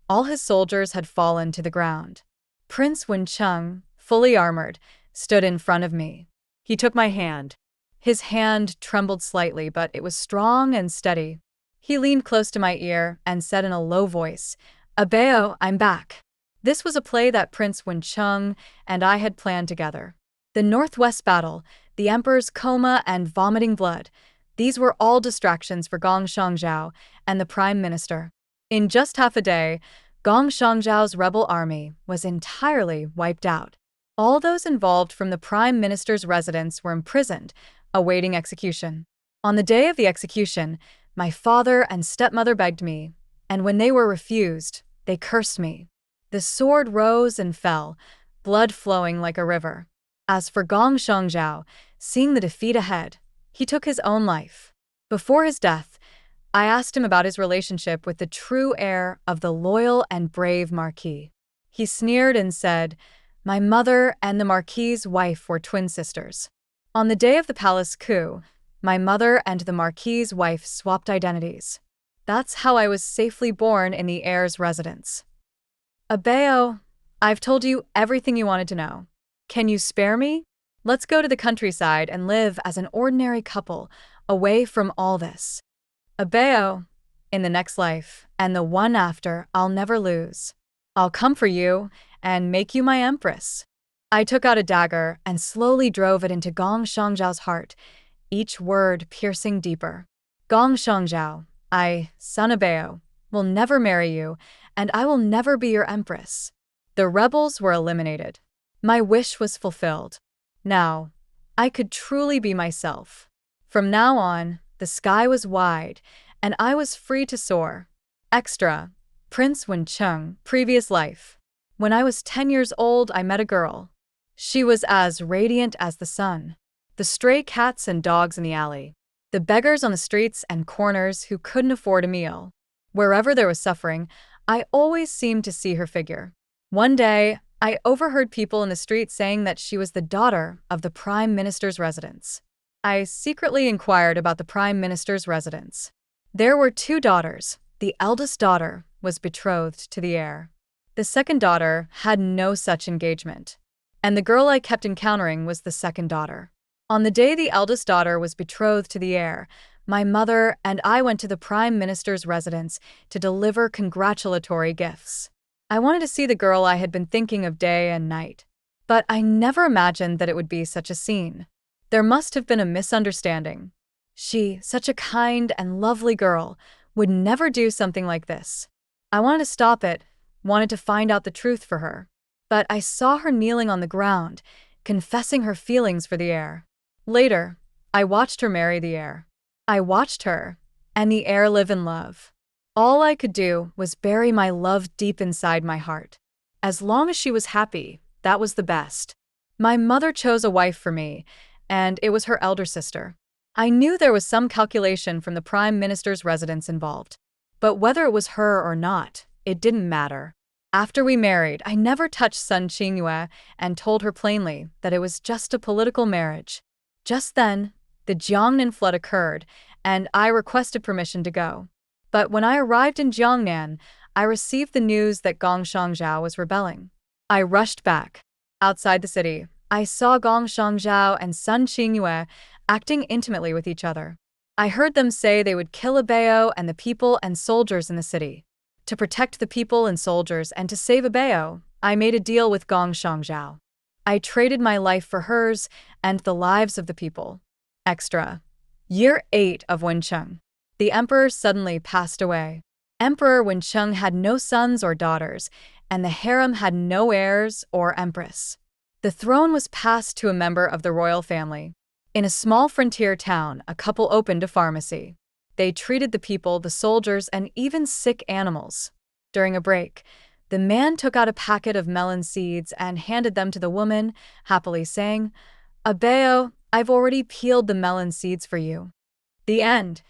all his soldiers had fallen to the ground. Prince Wencheng, fully armored, stood in front of me. He took my hand. His hand trembled slightly, but it was strong and steady. He leaned close to my ear and said in a low voice, "Abeo, I'm back." This was a play that Prince Wencheng and I had planned together. The Northwest battle, the Emperor's coma and vomiting blood, these were all distractions for Gong Shangzhao and the Prime Minister. In just half a day, Gong Shangzhao's rebel army was entirely wiped out. All those involved from the Prime Minister's residence were imprisoned, awaiting execution. On the day of the execution, my father and stepmother begged me, and when they were refused, they cursed me. The sword rose and fell, blood flowing like a river. As for Gong Shangzhao, seeing the defeat ahead, he took his own life. Before his death, I asked him about his relationship with the true heir of the loyal and brave Marquis. He sneered and said, "My mother and the Marquis's wife were twin sisters." On the day of the palace coup, my mother and the Marquis's wife swapped identities. That's how I was safely born in the heir's residence. Abeo, I've told you everything you wanted to know. Can you spare me? Let's go to the countryside and live as an ordinary couple, away from all this. Abeo, in the next life, and the one after, I'll never lose. I'll come for you and make you my empress. I took out a dagger and slowly drove it into Gong Shangzhao's heart, each word piercing deeper. Gong Shangzhao, I, son Abeo, will never marry you, and I will never be your empress. The rebels were eliminated. My wish was fulfilled. Now, I could truly be myself. From now on, the sky was wide, and I was free to soar. Extra, Prince Wencheng, previous life. When I was 10 years old, I met a girl. She was as radiant as the sun. The stray cats and dogs in the alley. The beggars on the streets and corners who couldn't afford a meal. Wherever there was suffering, I always seemed to see her figure. One day, I overheard people in the street saying that she was the daughter of the Prime Minister's residence. I secretly inquired about the Prime Minister's residence. There were 2 daughters. The eldest daughter was betrothed to the heir. The second daughter had no such engagement. And the girl I kept encountering was the second daughter. On the day the eldest daughter was betrothed to the heir, my mother and I went to the Prime Minister's residence to deliver congratulatory gifts. I wanted to see the girl I had been thinking of day and night. But I never imagined that it would be such a scene. There must have been a misunderstanding. She, such a kind and lovely girl, would never do something like this. I wanted to stop it, wanted to find out the truth for her. But I saw her kneeling on the ground, confessing her feelings for the heir. Later, I watched her marry the heir. I watched her and the heir live in love. All I could do was bury my love deep inside my heart. As long as she was happy, that was the best. My mother chose a wife for me, and it was her elder sister. I knew there was some calculation from the Prime Minister's residence involved. But whether it was her or not, it didn't matter. After we married, I never touched Sun Qingyue and told her plainly that it was just a political marriage. Just then, the Jiangnan flood occurred, and I requested permission to go. But when I arrived in Jiangnan, I received the news that Gong Shangzhao was rebelling. I rushed back. Outside the city, I saw Gong Shangzhao and Sun Qingyue acting intimately with each other. I heard them say they would kill Abeo and the people and soldiers in the city. To protect the people and soldiers and to save Abeo, I made a deal with Gong Shangzhao. I traded my life for hers and the lives of the people. Extra. Year 8 of Wencheng. The emperor suddenly passed away. Emperor Wencheng had no sons or daughters, and the harem had no heirs or empress. The throne was passed to a member of the royal family. In a small frontier town, a couple opened a pharmacy. They treated the people, the soldiers, and even sick animals. During a break, the man took out a packet of melon seeds and handed them to the woman, happily saying, "Abeo, I've already peeled the melon seeds for you." The end.